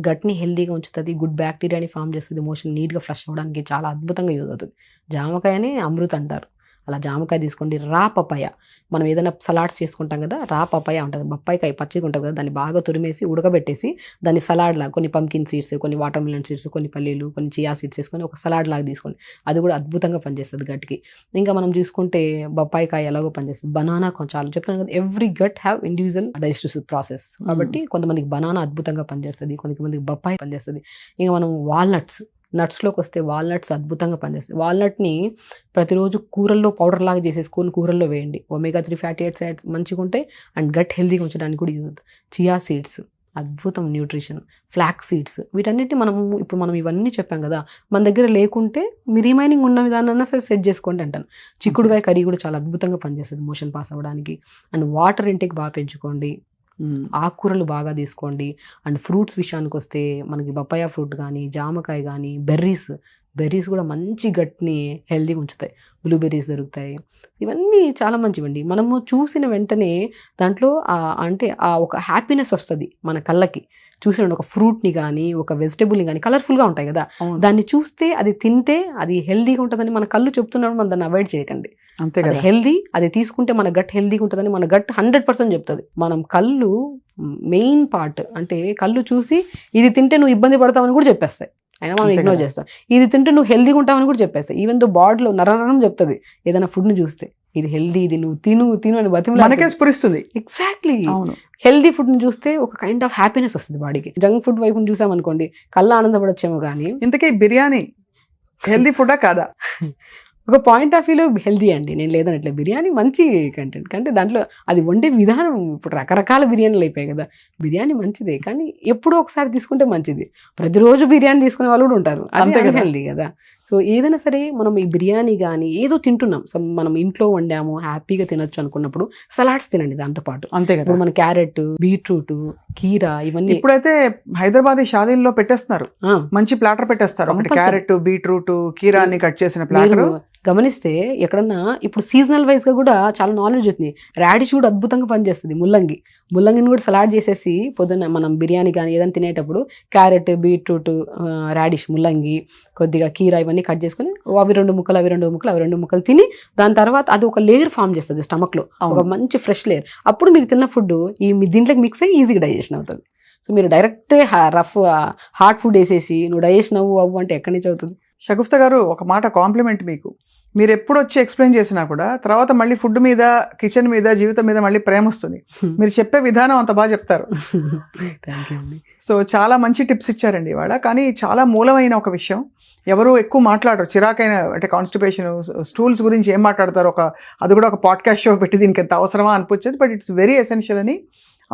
గట్ని హెల్దీగా ఉంచుతుంది, గుడ్ బ్యాక్టీరియాని ఫామ్ చేస్తుంది, మోషన్ నీట్గా ఫ్లష్ అవ్వడానికి చాలా అద్భుతంగా యూజ్ అవుతుంది. జామకాయని అమృత అంటారు. అలా జామకాయ తీసుకోండి. రా పపాయ, మనం ఏదైనా సలాడ్స్ చేసుకుంటాం కదా, రా పపాయ ఉంటుంది, బొప్పాయికాయ పచ్చిగా ఉంటుంది కదా, దాన్ని బాగా తురిమేసి ఉడకబెట్టేసి దాన్ని సలాడ్ లాగా కొన్ని పంకిన్ సీడ్స్, కొన్ని వాటర్ మిలన్ సీడ్స్, కొన్ని పల్లీలు, కొన్ని చియా సీడ్స్ వేసుకొని ఒక సలాడ్ లాగా తీసుకోండి. అది కూడా అద్భుతంగా పనిచేస్తుంది గట్కి. ఇంకా మనం చూసుకుంటే బొప్పాయికాయ ఎలాగో పనిచేస్తుంది. బనానా చాలా చెప్తాను కదా, every gut have individual digestive process. కాబట్టి కొంతమందికి బనానా అద్భుతంగా పనిచేస్తుంది, కొంతమందికి బొప్పాయి పనిచేస్తుంది. ఇంకా మనం నట్స్లోకి వస్తే వాల్నట్స్ అద్భుతంగా పనిచేస్తాయి. వాల్నట్ని ప్రతిరోజు కూరల్లో పౌడర్ లాగా చేసేసుకొని కూరల్లో వేయండి. omega-3 ఫ్యాటీ యాసిడ్స్ మంచిగా ఉంటాయి అండ్ గట్ హెల్తీగా ఉంచడానికి కూడా యూజ్ అవుతుంది. చియా సీడ్స్ అద్భుతం న్యూట్రిషన్, ఫ్లాక్స్ సీడ్స్, వీటన్నిటి మనం ఇవన్నీ చెప్పాం కదా, మన దగ్గర లేకుంటే మీ రిమైనింగ్ ఉన్న విధానాన్ని సరే సెట్ చేసుకోండి అంటాను. చిక్కుడుకాయ కర్రీ కూడా చాలా అద్భుతంగా పనిచేస్తుంది మోషన్ పాస్ అవ్వడానికి. అండ్ వాటర్ ఇంటేక్ బాగా పెంచుకోండి, ఆకుకూరలు బాగా తీసుకోండి. అండ్ ఫ్రూట్స్ విషయానికి వస్తే మనకి బొప్పాయ ఫ్రూట్ కానీ, జామకాయ కానీ, బెర్రీస్ కూడా మంచి గట్ని హెల్దీగా ఉంచుతాయి. బ్లూబెర్రీస్ దొరుకుతాయి. ఇవన్నీ చాలా మంచివండి. మనము చూసిన వెంటనే దాంట్లో అంటే ఒక హ్యాపీనెస్ వస్తుంది మన కళ్ళకి. చూసిన ఒక ఫ్రూట్ని కానీ ఒక వెజిటబుల్ని కానీ కలర్ఫుల్గా ఉంటాయి కదా, దాన్ని చూస్తే అది తింటే అది హెల్దీగా ఉంటుందని మన కళ్ళు చెప్తున్నప్పుడు మనం దాన్ని అవాయిడ్ చేయకండి. అంతే కదా, హెల్దీ అది తీసుకుంటే మన గట్ హెల్దీగా ఉంటుందని మన గట్ 100% చెప్తుంది. మనం కళ్ళు మెయిన్ పార్ట్, అంటే కళ్ళు చూసి ఇది తింటే నువ్వు ఇబ్బంది పడతావని కూడా చెప్పేస్తాయి. అయినా మనం ఇగ్నోర్ చేస్తాం. ఇది తింటే నువ్వు హెల్దీగా ఉంటావని కూడా చెప్పేస్తాయి. ఈవెన్ దో బాడీలో నరం చెప్తుంది ఏదైనా ఫుడ్ని చూస్తే, ఇది హెల్దీ, ఇది నువ్వు తిను అని మనకే స్ఫురిస్తుంది. ఎగ్జాక్ట్లీ. హెల్దీ ఫుడ్ని చూస్తే ఒక కైండ్ ఆఫ్ హ్యాపీనెస్ వస్తుంది బాడీకి. జంక్ ఫుడ్ వైపుని చూసామనుకోండి కళ్ళ ఆనందపడొచ్చేమో కానీ ఇంతకీ బిర్యానీ హెల్దీ ఫుడా కాదా? ఒక పాయింట్ ఆఫ్ వ్యూలో హెల్దీ అండి, నేను లేదనట్లే. బిర్యానీ మంచి కంటెంట్, అంటే దాంట్లో అది వండే విధానం, ఇప్పుడు రకరకాల బిర్యానీలు అయిపోయాయి కదా, బిర్యానీ మంచిదే కానీ ఎప్పుడో ఒకసారి తీసుకుంటే మంచిది. ప్రతిరోజు బిర్యానీ తీసుకునే వాళ్ళు కూడా ఉంటారు, అంతే హెల్దీ కదా. సో ఏదైనా సరే మనం ఈ బిర్యానీ కానీ ఏదో తింటున్నాం, సో మనం ఇంట్లో వండాము హ్యాపీగా తినొచ్చు అనుకున్నప్పుడు సలాడ్స్ తినండి దాంతోపాటు. అంతే కదా, ఇప్పుడు మన క్యారెట్, బీట్రూట్, కీరా ఇవన్నీ ఇప్పుడైతే హైదరాబాద్ షాదీల్లో పెట్టేస్తున్నారు, మంచి ప్లాటర్ పెట్టేస్తారు. క్యారెట్, బీట్రూట్, కీరా అన్ని కట్ చేసిన ప్లాటర్. గమనిస్తే ఎక్కడన్నా ఇప్పుడు సీజనల్ వైజ్గా కూడా చాలా నాలెడ్జ్ అవుతుంది. రాడిష్ కూడా అద్భుతంగా పనిచేస్తుంది. ముల్లంగిని కూడా సలాడ్ చేసేసి పొద్దున్న మనం బిర్యానీ కానీ ఏదైనా తినేటప్పుడు క్యారెట్, బీట్రూట్, రాడిష్, ముల్లంగి, కొద్దిగా కీరా ఇవన్నీ కట్ చేసుకుని అవి 2 ముక్కలు తిని దాని తర్వాత అది ఒక లేయర్ ఫామ్ చేస్తుంది స్టమక్లో, ఒక మంచి ఫ్రెష్ లేయర్. అప్పుడు మీరు తిన్న ఫుడ్ దీంట్లోకి మిక్స్ అయ్యి ఈజీగా డైజెషన్ అవుతుంది. సో మీరు డైరెక్ట్ హార్డ్ ఫుడ్ వేసేసి నువ్వు డైజెషన్ అవ్వు అంటే ఎక్కడి నుంచి అవుతుంది? షగుఫ్తా గారు, ఒక మాట కాంప్లిమెంట్ మీకు. మీరు ఎప్పుడు వచ్చి ఎక్స్ప్లెయిన్ చేసినా కూడా తర్వాత మళ్ళీ ఫుడ్ మీద, కిచెన్ మీద, జీవితం మీద మళ్ళీ ప్రేమ వస్తుంది. మీరు చెప్పే విధానం అంత బాగా చెప్తారు. సో చాలా మంచి టిప్స్ ఇచ్చారండి ఇవాళ. కానీ చాలా మూలమైన ఒక విషయం, ఎవరు ఎక్కువ మాట్లాడరు, చిరాకైన అంటే కాన్స్టిపేషన్, స్టూల్స్ గురించి ఏం మాట్లాడతారు, అది కూడా ఒక పాడ్కాస్ట్ షో పెట్టి దీనికి ఎంత అవసరమా అనిపించేది. బట్ ఇట్స్ వెరీ ఎసెన్షియల్ అని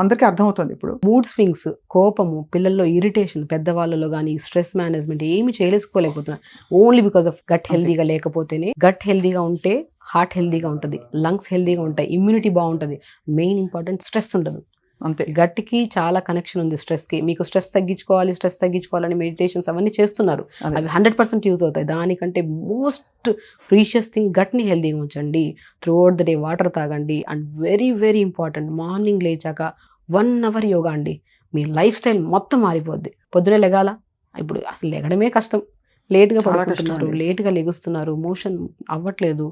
అందరికీ అర్థమవుతుంది ఇప్పుడు. మూడ్ స్వింగ్స్, కోపము, పిల్లల్లో ఇరిటేషన్, పెద్దవాళ్ళలో కానీ స్ట్రెస్ మేనేజ్మెంట్ ఏమి చేయలేకపోతున్నారు. ఓన్లీ బికాస్ ఆఫ్ గట్ హెల్దీగా లేకపోతేనే. గట్ హెల్దీగా ఉంటే హార్ట్ హెల్దీగా ఉంటుంది, లంగ్స్ హెల్దీగా ఉంటాయి, ఇమ్యూనిటీ బాగుంటుంది, మెయిన్ ఇంపార్టెంట్ స్ట్రెస్ ఉండదు. అంతే. గట్కి చాలా కనెక్షన్ ఉంది స్ట్రెస్కి. మీకు స్ట్రెస్ తగ్గించుకోవాలని మెడిటేషన్స్ అవన్నీ చేస్తున్నారు, అవి 100% యూజ్ అవుతాయి. దానికంటే మోస్ట్ ప్రీషియస్ థింగ్ గట్ని హెల్దీగా ఉంచండి. Throughout the day water తాగండి. And very very important, morning లేచాక 1 hour యోగా అండి. మీ లైఫ్ స్టైల్ మొత్తం మారిపోద్ది. పొద్దునే లెగాల, ఇప్పుడు అసలు లెగడమే కష్టం, లేట్గా పడుకుంటున్నారు, లేట్గా లెగుస్తున్నారు, మోషన్ అవ్వట్లేదు.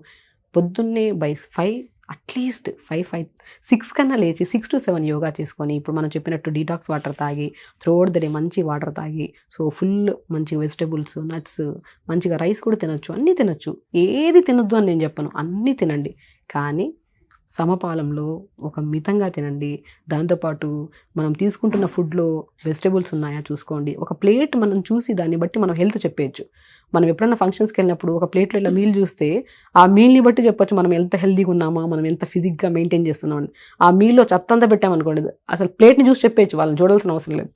పొద్దున్నే బై 5 అట్లీస్ట్ 6 కన్నా లేచి 6 to 7 యోగా చేసుకొని, ఇప్పుడు మనం చెప్పినట్టు డీటాక్స్ వాటర్ తాగి, త్రూ అవుట్ ద డే మంచి వాటర్ తాగి, సో ఫుల్ మంచిగా వెజిటబుల్స్, నట్స్, మంచిగా రైస్ కూడా తినొచ్చు, అన్నీ తినొచ్చు. ఏది తినొద్దు అని నేను చెప్పను, అన్నీ తినండి. కానీ సమపాలంలో ఒక మితంగా తినండి. దాంతోపాటు మనం తీసుకుంటున్న ఫుడ్లో వెజిటబుల్స్ ఉన్నాయా చూసుకోండి. ఒక ప్లేట్ మనం చూసి దాన్ని బట్టి మనం హెల్త్ చెప్పేయచ్చు. మనం ఎప్పుడైనా ఫంక్షన్స్కి వెళ్ళినప్పుడు ఒక ప్లేట్లో ఇలా మీల్ చూస్తే ఆ మీల్ని బట్టి చెప్పొచ్చు మనం ఎంత హెల్దీగా ఉన్నామా, మనం ఎంత ఫిజిక్గా మెయింటైన్ చేస్తున్నామని. ఆ మీల్లో చెత్తంతా పెట్టామనుకోండి, అసలు ప్లేట్ని చూసి చెప్పేయచ్చు, వాళ్ళని చూడాల్సిన అవసరం లేదు.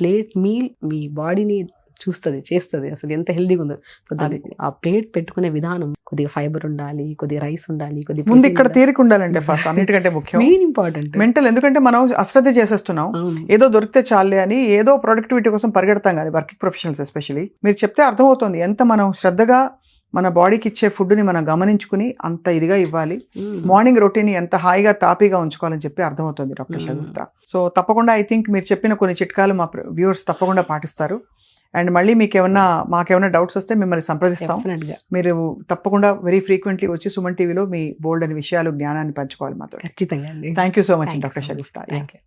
ప్లేట్ మీల్ మీ బాడీని చూస్తుంది, చేస్తుంది, అసలు ఎంత హెల్దీగా ఉందో. సో దాన్ని ఆ ప్లేట్ పెట్టుకునే విధానం, కొద్దిగా ఫైబర్ ఉండాలి, కొద్దిగా రైస్ ఉండాలి, కొద్దిగా ముందు ఇక్కడ తీరిక ఉండాలంటే ఫస్ట్ అన్నిటికంటే ముఖ్యం, మెయిన్ ఇంపార్టెంట్ మెంటల్. ఎందుకంటే మనం అశ్రద్ధ చేసేస్తున్నాం, ఏదో దొరికితే చాలే అని ఏదో ప్రొడక్టివిటీ కోసం పరిగెడతాం కానీ వర్కింగ్ ప్రొఫెషనల్స్ ఎస్పెషల్లీ. మీరు చెప్తే అర్థమవుతుంది ఎంత మనం శ్రద్ధగా మన బాడీకి ఇచ్చే ఫుడ్ని మనం గమనించుకుని అంత ఇదిగా ఇవ్వాలి. మార్నింగ్ రొటీన్ ఎంత హాయిగా తాపీగా ఉంచుకోవాలని చెప్పి అర్థమవుతుంది డాక్టర్ షగుఫ్తా. సో తప్పకుండా ఐ థింక్ మీరు చెప్పిన కొన్ని చిట్కాలు మా వ్యూవర్స్ తప్పకుండా పాటిస్తారు. అండ్ మళ్ళీ మాకేమైనా డౌట్స్ వస్తే మిమ్మల్ని సంప్రదిస్తాం. మీరు తప్పకుండా వెరీ ఫ్రీక్వెంట్లీ వచ్చి సుమన్ టీవీలో మీ బోల్డ్ అని విషయాలు, జ్ఞానాన్ని పంచుకోవాలి మాతో. ఖచ్చితంగా. Thank you so much doctor Shagufta. Thank you.